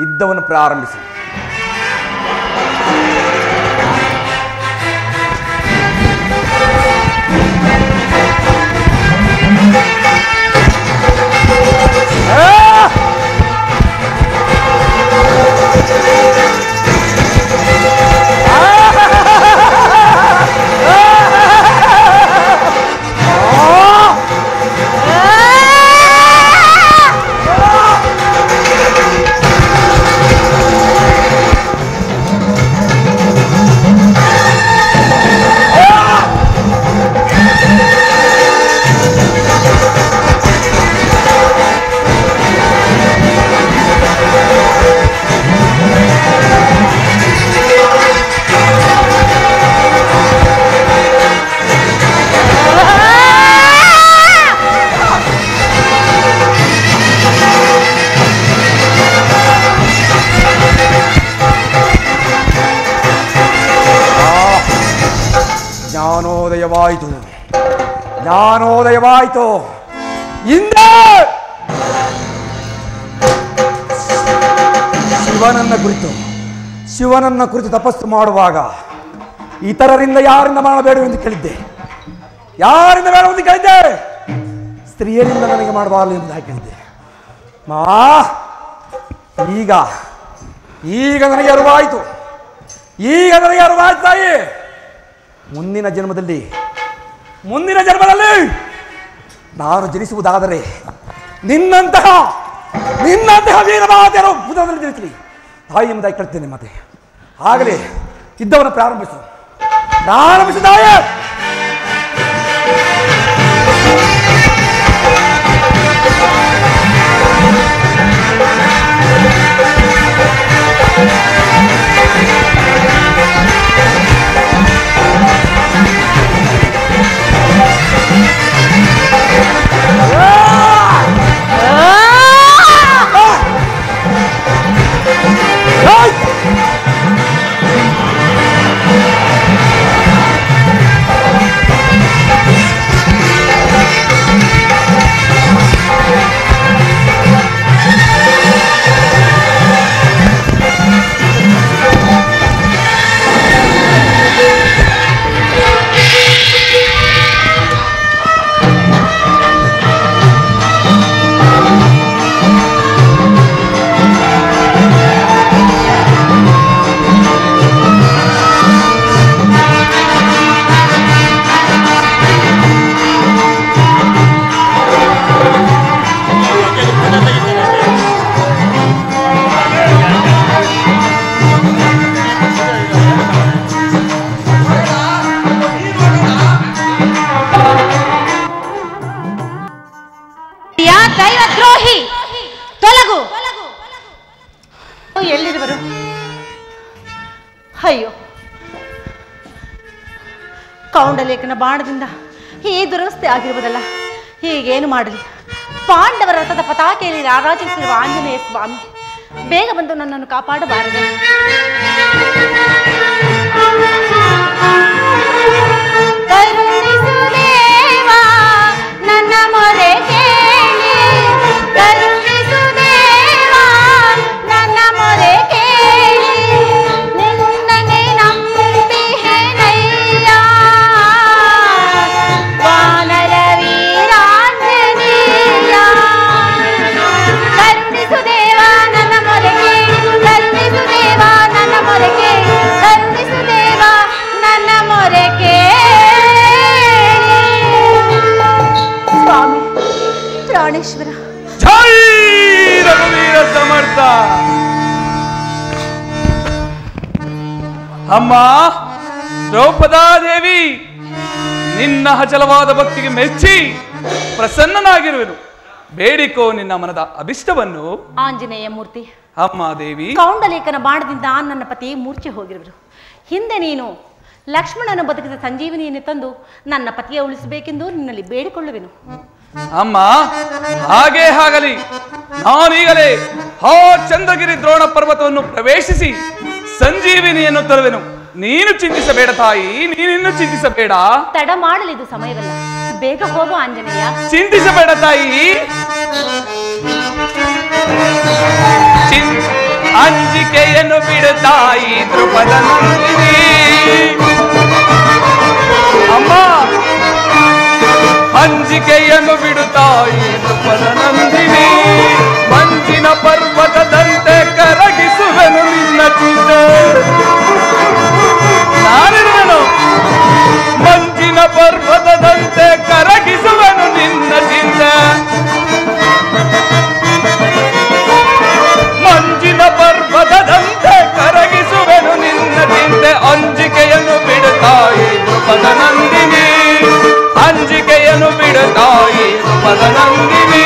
ಯುದ್ಧವನ್ನು ಪ್ರಾರಂಭಿಸಿ. ಜ್ಞಾನೋದಯವಾಯಿತು. ಇಂದ ಶಿವನನ್ನ ಕುರಿತು ತಪಸ್ಸು ಮಾಡುವಾಗ ಇತರರಿಂದ ಯಾರಿಂದ ಮಾಡಬೇಡವೆಂದು ಕೇಳಿದ್ದೆ. ಯಾರಿಂದ ಬೇಡವೆಂದು ಕೇಳಿದ್ದೆ? ಸ್ತ್ರೀಯರಿಂದ ನನಗೆ ಮಾಡಬಾರದು ಎಂದು ಕೇಳಿದ್ದೆ. ಈಗ ನನಗೆ ಅರಿವಾಯಿತು. ತಾಯಿ, ಮುಂದಿನ ಜನ್ಮದಲ್ಲಿ ನಾನು ಜನಿಸುವುದಾದರೆ ನಿನ್ನಂತಹ ವೀರಮಾತೆಯರು ಬುಧದಲ್ಲಿ ಜನಿಸಲಿ ತಾಯಿ ಎಂಬುದಾಗಿ ಕೇಳ್ತೇನೆ. ಮತ್ತೆ ಆಗಲೇ ಯುದ್ಧವನ್ನು ಪ್ರಾರಂಭಿಸು ತಾಯಿ. ಎಲ್ಲಿರುವರು? ಅಯ್ಯೋ, ಕೌಂಡಲೇಖನ ಬಾಣದಿಂದ ಈ ದುರವಸ್ಥೆ ಆಗಿರುವುದಲ್ಲ. ಹೀಗೇನು ಮಾಡಲಿ? ಪಾಂಡವರ ರಥದ ಪತಾಕೆಯಲ್ಲಿ ರಾರಾಜಿಸಿರುವ ಆಂಜನೇಯ ಸ್ವಾಮಿ ಬೇಗ ಬಂದು ನನ್ನನ್ನು ಕಾಪಾಡಬಾರದು. ಕರುಣಿಸುದೇವಾ ನನ್ನ ಮೊರೆ ಕೇಳಿ, ಕರುಣಿಸುದೇವಾ ನನ್ನ ಮೊರೆ ಕೇಳಿ, ನಿನ್ನನೆ ನಂಬಿಹೆನಯ್ಯ ವಾನರ ವೀರಾಂಜನೇಯ. ಕರುಣಿಸುದೇವಾ ನನ್ನ ಮೊರೆ ಕೇಳಿ, ಕರುಣಿಸುದೇವಾ ನನ್ನ ಮೊರೆ ಕೇಳಿ, ಕರುಣಿಸುದೇವಾ ನನ್ನ ಮೊರೆ ಕೇಳಿ. ಸ್ವಾಮಿ ಪ್ರಾಣೇಶ್ವರ. ಜೈ ರಘುವೀರ ಸಮರ್ಥ. ಅಮ್ಮ ದ್ರೌಪದಾದೇವಿ, ನಿನ್ನ ಅಚಲವಾದ ಭಕ್ತಿಗೆ ಮೆಚ್ಚಿ ಪ್ರಸನ್ನನಾಗಿರುವೆನು. ಬೇಡಿಕೋ ನಿನ್ನ ಮನದ ಅಭಿಷ್ಟವನ್ನು. ಆಂಜನೇಯ ಮೂರ್ತಿ, ಅಮ್ಮ ದೇವಿ, ಕೌಂಡಲೇಖನ ಬಾಣದಿಂದ ನನ್ನ ಪತಿ ಮೂರ್ಛೆ ಹೋಗಿರುವರು. ಹಿಂದೆ ನೀನು ಲಕ್ಷ್ಮಣನ ಬದುಕಿದ ಸಂಜೀವನಿಯನ್ನು ತಂದು ನನ್ನ ಪತಿಯ ಉಳಿಸಬೇಕೆಂದು ನಿನ್ನಲ್ಲಿ ಬೇಡಿಕೊಳ್ಳುವೆನು. ಅಮ್ಮ ಹಾಗೇ ಆಗಲಿ. ನಾನೀಗಲೇ ಆ ಚಂದ್ರಗಿರಿ ದ್ರೋಣ ಪರ್ವತವನ್ನು ಪ್ರವೇಶಿಸಿ ಸಂಜೀವಿನಿಯನ್ನು ತರುವೆನು. ನೀನು ಚಿಂತಿಸಬೇಡ ತಾಯಿ, ನೀನಿನ್ನು ಚಿಂತಿಸಬೇಡ. ತಡ ಮಾಡಲಿದು ಸಮಯವಲ್ಲ, ಬೇಗ ಹೋಗು ಆಂಜನೇಯ. ಚಿಂತಿಸಬೇಡ ತಾಯಿ. ಅಂಜಿಕೆಯನ್ನು ಬಿಡು ತಾಯಿ ದ್ರುಪದ ನಂದಿನಿ. ಅಮ್ಮ ಅಂಜಿಕೆಯನ್ನು ಬಿಡು ತಾಯಿ ದ್ರುಪದ ನಂದಿನಿ. ಮಂಜಿನ ಪರ್ವತದಂತೆ ಕರಗಿಸುವೆನು ನಿನ್ನ ಚಿಂತೆ. ನಾನಿರುವೆನು ಮಂಜಿನ ಪರ್ವತದಂತೆ ಕರಗಿಸುವೆನು ನಿನ್ನ ಚಿಂತೆ. ಮಂಜಿನ ಪರ್ವತದಂತೆ ಕರಗಿಸುವೆನು ನಿನ್ನ ಚಿಂತೆ. ಅಂಜಿಕೆಯನ್ನು ಬಿಡು ತಾಯಿ ದ್ರುಪದ ನಂದಿನಿ. ಅಂಜಿಕೆಯನ್ನು ಬಿಡು ತಾಯಿ ದ್ರುಪದ ನಂದಿನಿ.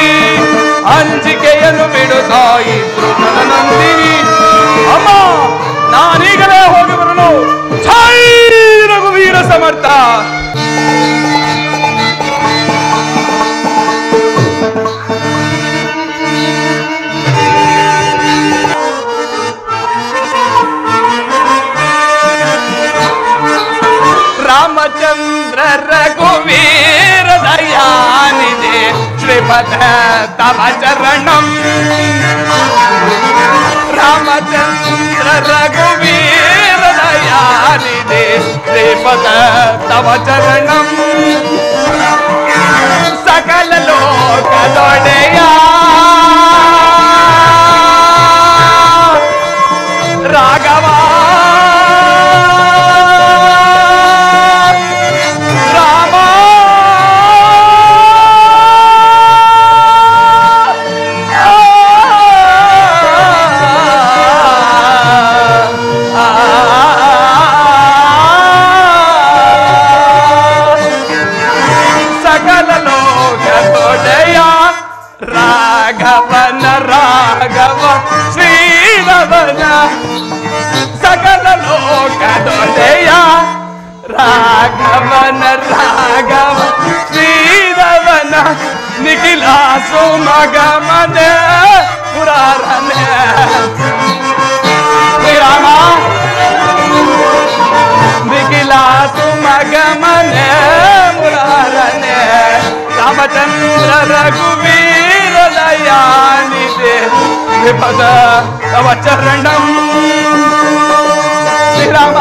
ಅಂಜಿಕೆಯನ್ನು ಬಿಡು ತಾಯಿ ದ್ರುಪದ ನಂದಿನಿ. ಅಮ್ಮ ನಾನೀಗಲೇ ಹೋಗಿ ಬರಲು. ಜೈ ರಘುವೀರ ಸಮರ್ಥ. ರಾಮಚಂದ್ರ ರಘುವೀರ ದಯಾನಿಧಿ ಶ್ರೀಪದ ತವ ಚರಣಂ. ರಾಮಚಂದ್ರ ರಘುವೀರ ದಯಾನಿಧಿ ಶ್ರೀಪದ ತವ ಚರಣಂ. ಸಕಲ ಲೋಕದೊಡೆಯ ರಾಘವ ರಾಘವನ ರಾಘವ ಶ್ರೀರವನ ಸಕಲ ಲೋಕದೊಡೆಯ. ರಾಘವನ ರಾಘವ ಶ್ರೀರವನ ನಿಖಿಲ ಸುಮಗಮನೆ ಪುರಾರನೆ. ಶ್ರೀರಾಮ ನಿಖಿಲ ಸುಮಗಮನೆ ಮುರಾರನೆ. ರಾಮಚಂದ್ರ ರಘುವೀರ ದಯಾನಿಧಿ ಶ್ರೀಪದ ತವ ಚರಣಂ. ಶ್ರೀರಾಮ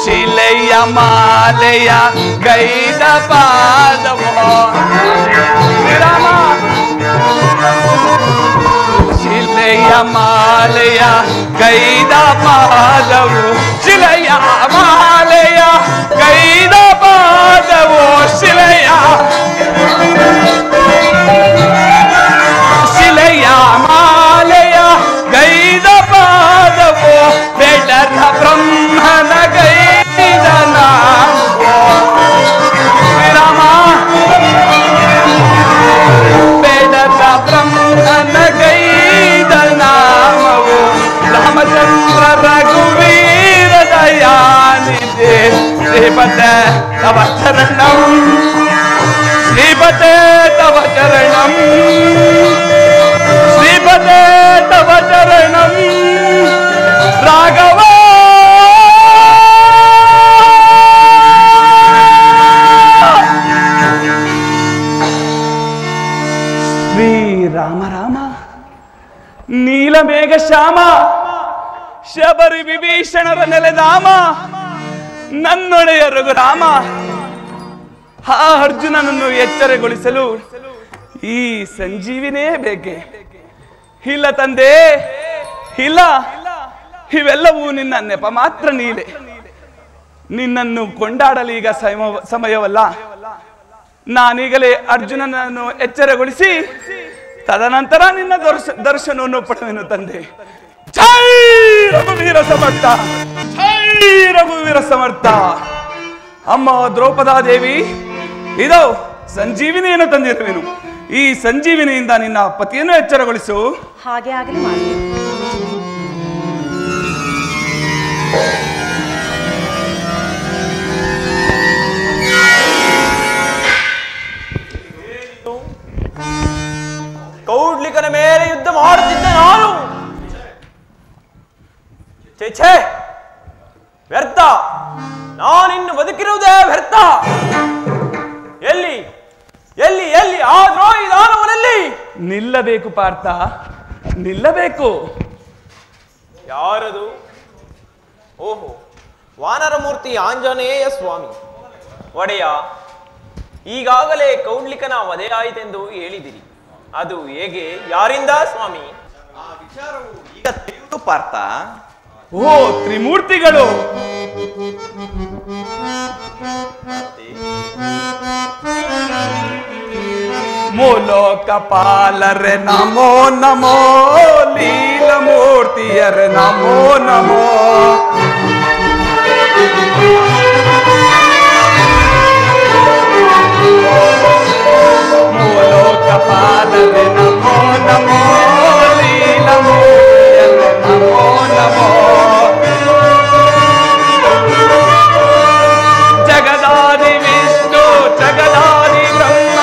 ಶಿಲೆಯ ಮಾಲೆಯ ಗೈದ ಪಾದವೋ. ಶ್ರೀರಾಮ ಶಿಲೆಯ ಮಾಲೆಯ ಗೈದ ಪಾದವು. ಶಿಲೆಯ ಮಾಲೆಯ ಗೈದ ಪಾದವು. ಶಿಲೆಯ ಶಿಲೆಯ ಮಾಲೆಯ ಗೈದ ಪಾದವು. ಬೇಡರ ಬ್ರಹ್ಮನ ಗೈದನ. ಶ್ರೀರಾಮ ಬೇಡರ ಬ್ರಹ್ಮ ಶ್ರೀಪತೆ ತವ ಚರಣಂ ಶ್ರೀಪತೆ ತವ ಚರಣಂ ಶ್ರೀಪತೆ ತವ ಚರಣಂ ರಾಘವ ಶ್ರೀರಾಮ ರಾಮ ನೀಲಮೇಘ ಶ್ಯಾಮ ಶಬರಿ ವಿಭೀಷಣರ ನೆಲೆಧಾಮ ನನ್ನೊಡೆಯ ರಘುರಾಮ ಆ ಅರ್ಜುನನನ್ನು ಎಚ್ಚರಗೊಳಿಸಲು ಈ ಸಂಜೀವಿನೇ ಬೇಕೆ? ಇಲ್ಲ ತಂದೆ, ಇಲ್ಲ, ಇವೆಲ್ಲವೂ ನಿನ್ನ ನೆಪ ಮಾತ್ರ ನೀನೆ. ನಿನ್ನನ್ನು ಕೊಂಡಾಡಲು ಈಗ ಸಮಯವಲ್ಲ. ನಾನೀಗಲೇ ಅರ್ಜುನನನ್ನು ಎಚ್ಚರಗೊಳಿಸಿ ತದನಂತರ ನಿನ್ನ ದರ್ಶನವನ್ನು ಪಡೆದೆನು ತಂದೆ. ಜೈ ರಘುವೀರ ಸಮರ್ಥ, ಜೈ ರಘುವೀರ ಸಮರ್ಥ. ಅಮ್ಮ ದ್ರೌಪದಾದೇವಿ, ಇದೋ ಸಂಜೀವಿನಿಯನ್ನು ತಂದಿರುವೆನು. ಈ ಸಂಜೀವಿನಿಯಿಂದ ನಿನ್ನ ಪತಿಯನ್ನು ಎಚ್ಚರಗೊಳಿಸು. ಹಾಗೆ ಆಗಲಿ ಮಾಡಿ. ಕೌಡ್ಲಿಕನ ಮೇಲೆ ಯುದ್ಧ ಮಾಡುತ್ತಿದ್ದ ನಾನು ಛೇ ವ್ಯರ್ಥ, ನಾನಿನ್ನು ಬದುಕಿರುವುದೇ ವ್ಯರ್ಥ. ಎಲ್ಲಿ ಎಲ್ಲಿ ಎಲ್ಲಿ ಆ ದ್ರೋಹಿ ದಾನವನಲ್ಲಿ ನಿಲ್ಲಬೇಕು ಪಾರ್ಥ, ನಿಲ್ಲಬೇಕು. ಯಾರದು? ಓಹೋ, ವಾನರ ಮೂರ್ತಿ ಆಂಜನೇಯ ಸ್ವಾಮಿ. ಒಡೆಯ, ಈಗಾಗಲೇ ಕೌಡ್ಲಿಕನ ವಧೆಯಾಯಿತೆಂದು ಹೇಳಿದಿರಿ. ಅದು ಹೇಗೆ, ಯಾರಿಂದ ಸ್ವಾಮಿ? ಆ ವಿಚಾರವು ಈಗ ತಿಳಿದು ಪಾರ್ಥ. ಓ ತ್ರಿಮೂರ್ತಿಗಳು, ಮೂಲೋಕಪಾಲರೆ ನಮೋ ನಮೋ, ಲೀಲಮೂರ್ತಿಯರೆ ನಮೋ ನಮೋ. ಮೂಲೋಕಪಾಲರೆ ನಮೋ ನಮೋ, ಲೀಲಮೂರ್ತಿಯರೆ ನಮೋ ನಮೋ. ಜಗದಾದಿ ವಿಷ್ಣು ಜಗದಾದಿ ಬ್ರಹ್ಮ,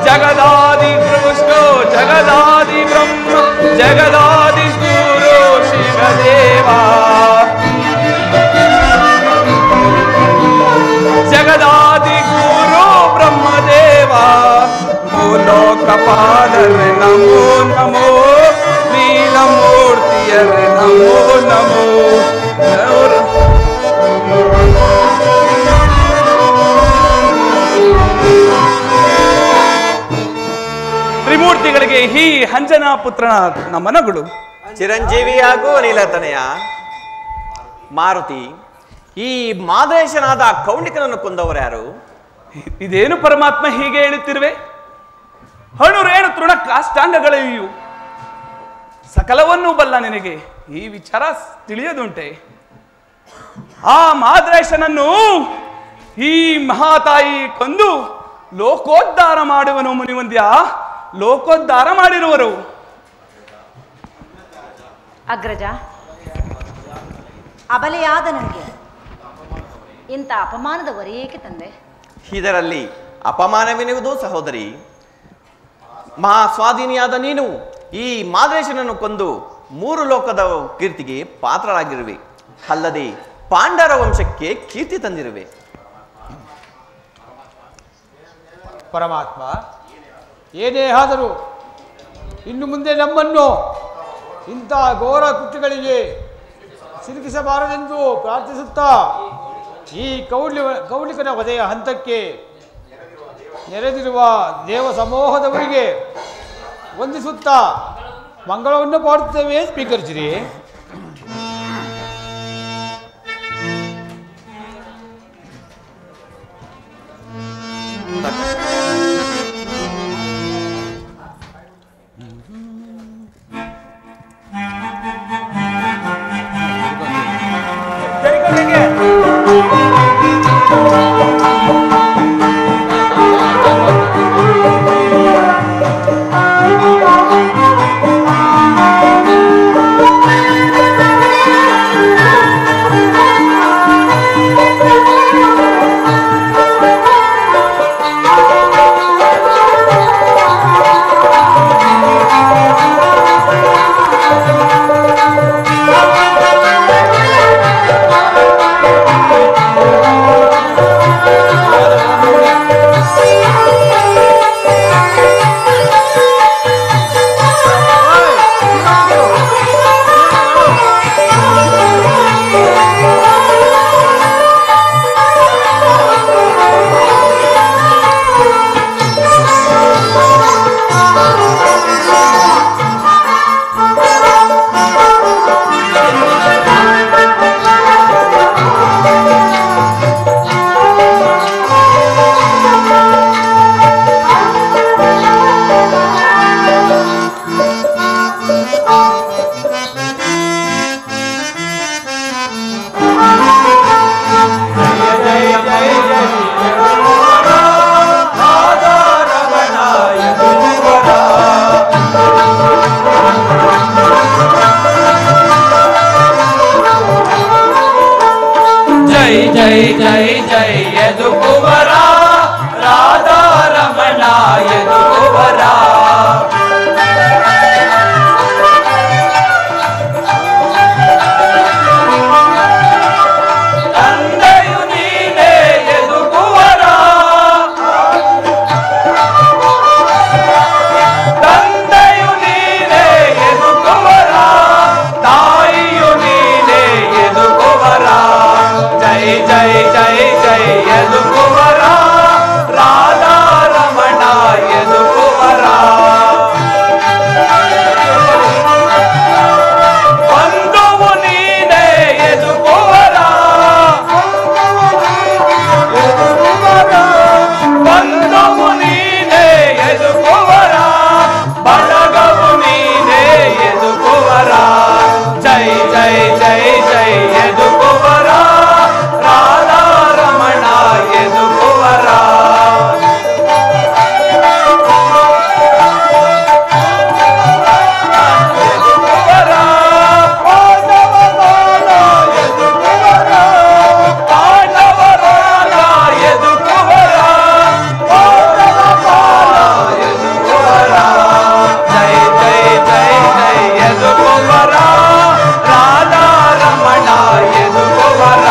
ಜಗದಾದಿ ವಿಷ್ಣು ಜಗದಾದಿ ಬ್ರಹ್ಮ, ಜಗದಾದಿ ಗುರು ಶಿವದೇವ, ಜಗದಾದಿ ಗುರು ಬ್ರಹ್ಮದೇವ. ಮೂಲೋಕಪಾಲರೆ ನಮೋ ನಮೋ, ಲೀಲಮೂರ್ತಿಯರೆ ನಮೋ ನಮೋ. ತ್ರಿಮೂರ್ತಿಗಳಿಗೆ ಈ ಅಂಜನಾ ಪುತ್ರನ ನಮನಗಳು. ಚಿರಂಜೀವಿಯಾಗೂ ನೀಲತನಯ. ಮಾರುತಿ, ಈ ಮಾದೇಶನಾದ ಕೌಂಡಿಕನನ್ನು ಕೊಂದವರು ಯಾರು? ಇದೇನು ಪರಮಾತ್ಮ ಹೀಗೆ ಹೇಳುತ್ತಿರುವೆ? ಅಣುರೇಣು ತೃಣ ಕಾಷ್ಟಾಂಗಗಳಿವು ಸಕಲವನ್ನೂ ಬಲ್ಲ ನಿನಗೆ ಈ ವಿಚಾರ ತಿಳಿಯದುಂಟೆ? ಆ ಮಾದ್ರೇಶನನ್ನು ಈ ಮಹಾತಾಯಿ ಕೊಂದು ಲೋಕೋದ್ಧಾರ ಮಾಡುವನು ಮುನಿವಂದ್ಯ, ಲೋಕೋದ್ಧಾರ ಮಾಡಿರುವರು. ಅಗ್ರಜ, ಅಬಲೆಯಾದ ನನಗೆ ಇಂಥ ಅಪಮಾನದ ಹೊರೆಯೇಕೆ ತಂದೆ? ಇದರಲ್ಲಿ ಅಪಮಾನವೆನ್ನುವುದು ಸಹೋದರಿ, ಮಹಾಸ್ವಾಧೀನಿಯಾದ ನೀನು ಈ ಮಾದ್ರೇಶನನ್ನು ಕೊಂದು 3 ಲೋಕದ ಕೀರ್ತಿಗೆ ಪಾತ್ರರಾಗಿರುವೆ. ಅಲ್ಲದೆ ಪಾಂಡರ ವಂಶಕ್ಕೆ ಕೀರ್ತಿ ತಂದಿರುವೆ. ಪರಮಾತ್ಮ, ಏನೇ ಆದರೂ ಇನ್ನು ಮುಂದೆ ನಮ್ಮನ್ನು ಇಂಥ ಘೋರ ಕೃತ್ಯಗಳಿಗೆ ಸಿಲುಕಿಸಬಾರದೆಂದು ಪ್ರಾರ್ಥಿಸುತ್ತಾ ಈ ಕೌಲಿಕನ ವಧೆಯ ಹಂತಕ್ಕೆ ನೆರೆದಿರುವ ದೇವ ಸಮೂಹದವರಿಗೆ ವಂದಿಸುತ್ತಾ ಮಂಗಳವನ್ನು ಪಾಡುತ್ತೇವೆ. ಸ್ವೀಕರಿಸಿರಿ. ಎದುಕುವರ ತಂದೆಯು ನೀನೇ ಎದುಕುವರ ತಂದೆಯು ನೀನೇ ಎದುಕುವರ ತಾಯಿಯು ನೀನೇ ಎದುಕುವರ ಜೈ ಜೈ ಜೈ ಜೈ ಎದುಕುವರ ರಾಧಾ ರಮಣ ಎದುಕುವರ ಬಂಧುವು ನೀನೇ ಎದುಕುವರ ಬಂಧುವು ನೀನೇ ಎದುಕುವರ ಬಳಗವು ನೀನೇ ಎದುಕುವರ ಜೈ ಜೈ ಜೈ ಜೈ ಎದುಕುವರ ರಾಧಾ ರಮಣ ಎದುಕುವರ ಎದುಕುವರ ಪಾಂಡವ ಬಾಣ ಎದುಕುವರ ಪಾಂಡವರಾಗ ಎದುಕುವರ ಪಾಂಡವ ಬಾಣ ಎದುಕುವರ ಜೈ ಜೈ ಜೈ ಜೈ ಎದುಕುವರ ರಾಧಾ ರಮಣ ಎದುಕುವರ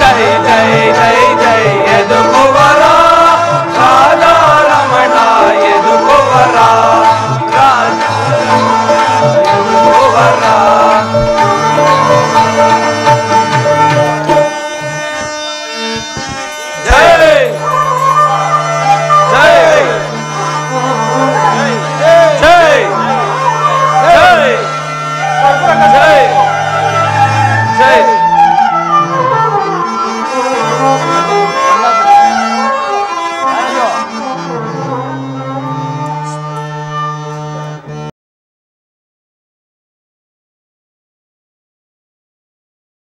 ಜೈ ಜೈ ಜೈ ಜೈ ಎದುಕುವರ ರಾಧಾ ರಮಣ ಎದುಕುವರ ರಾಧಾ ಎದುಕುವರ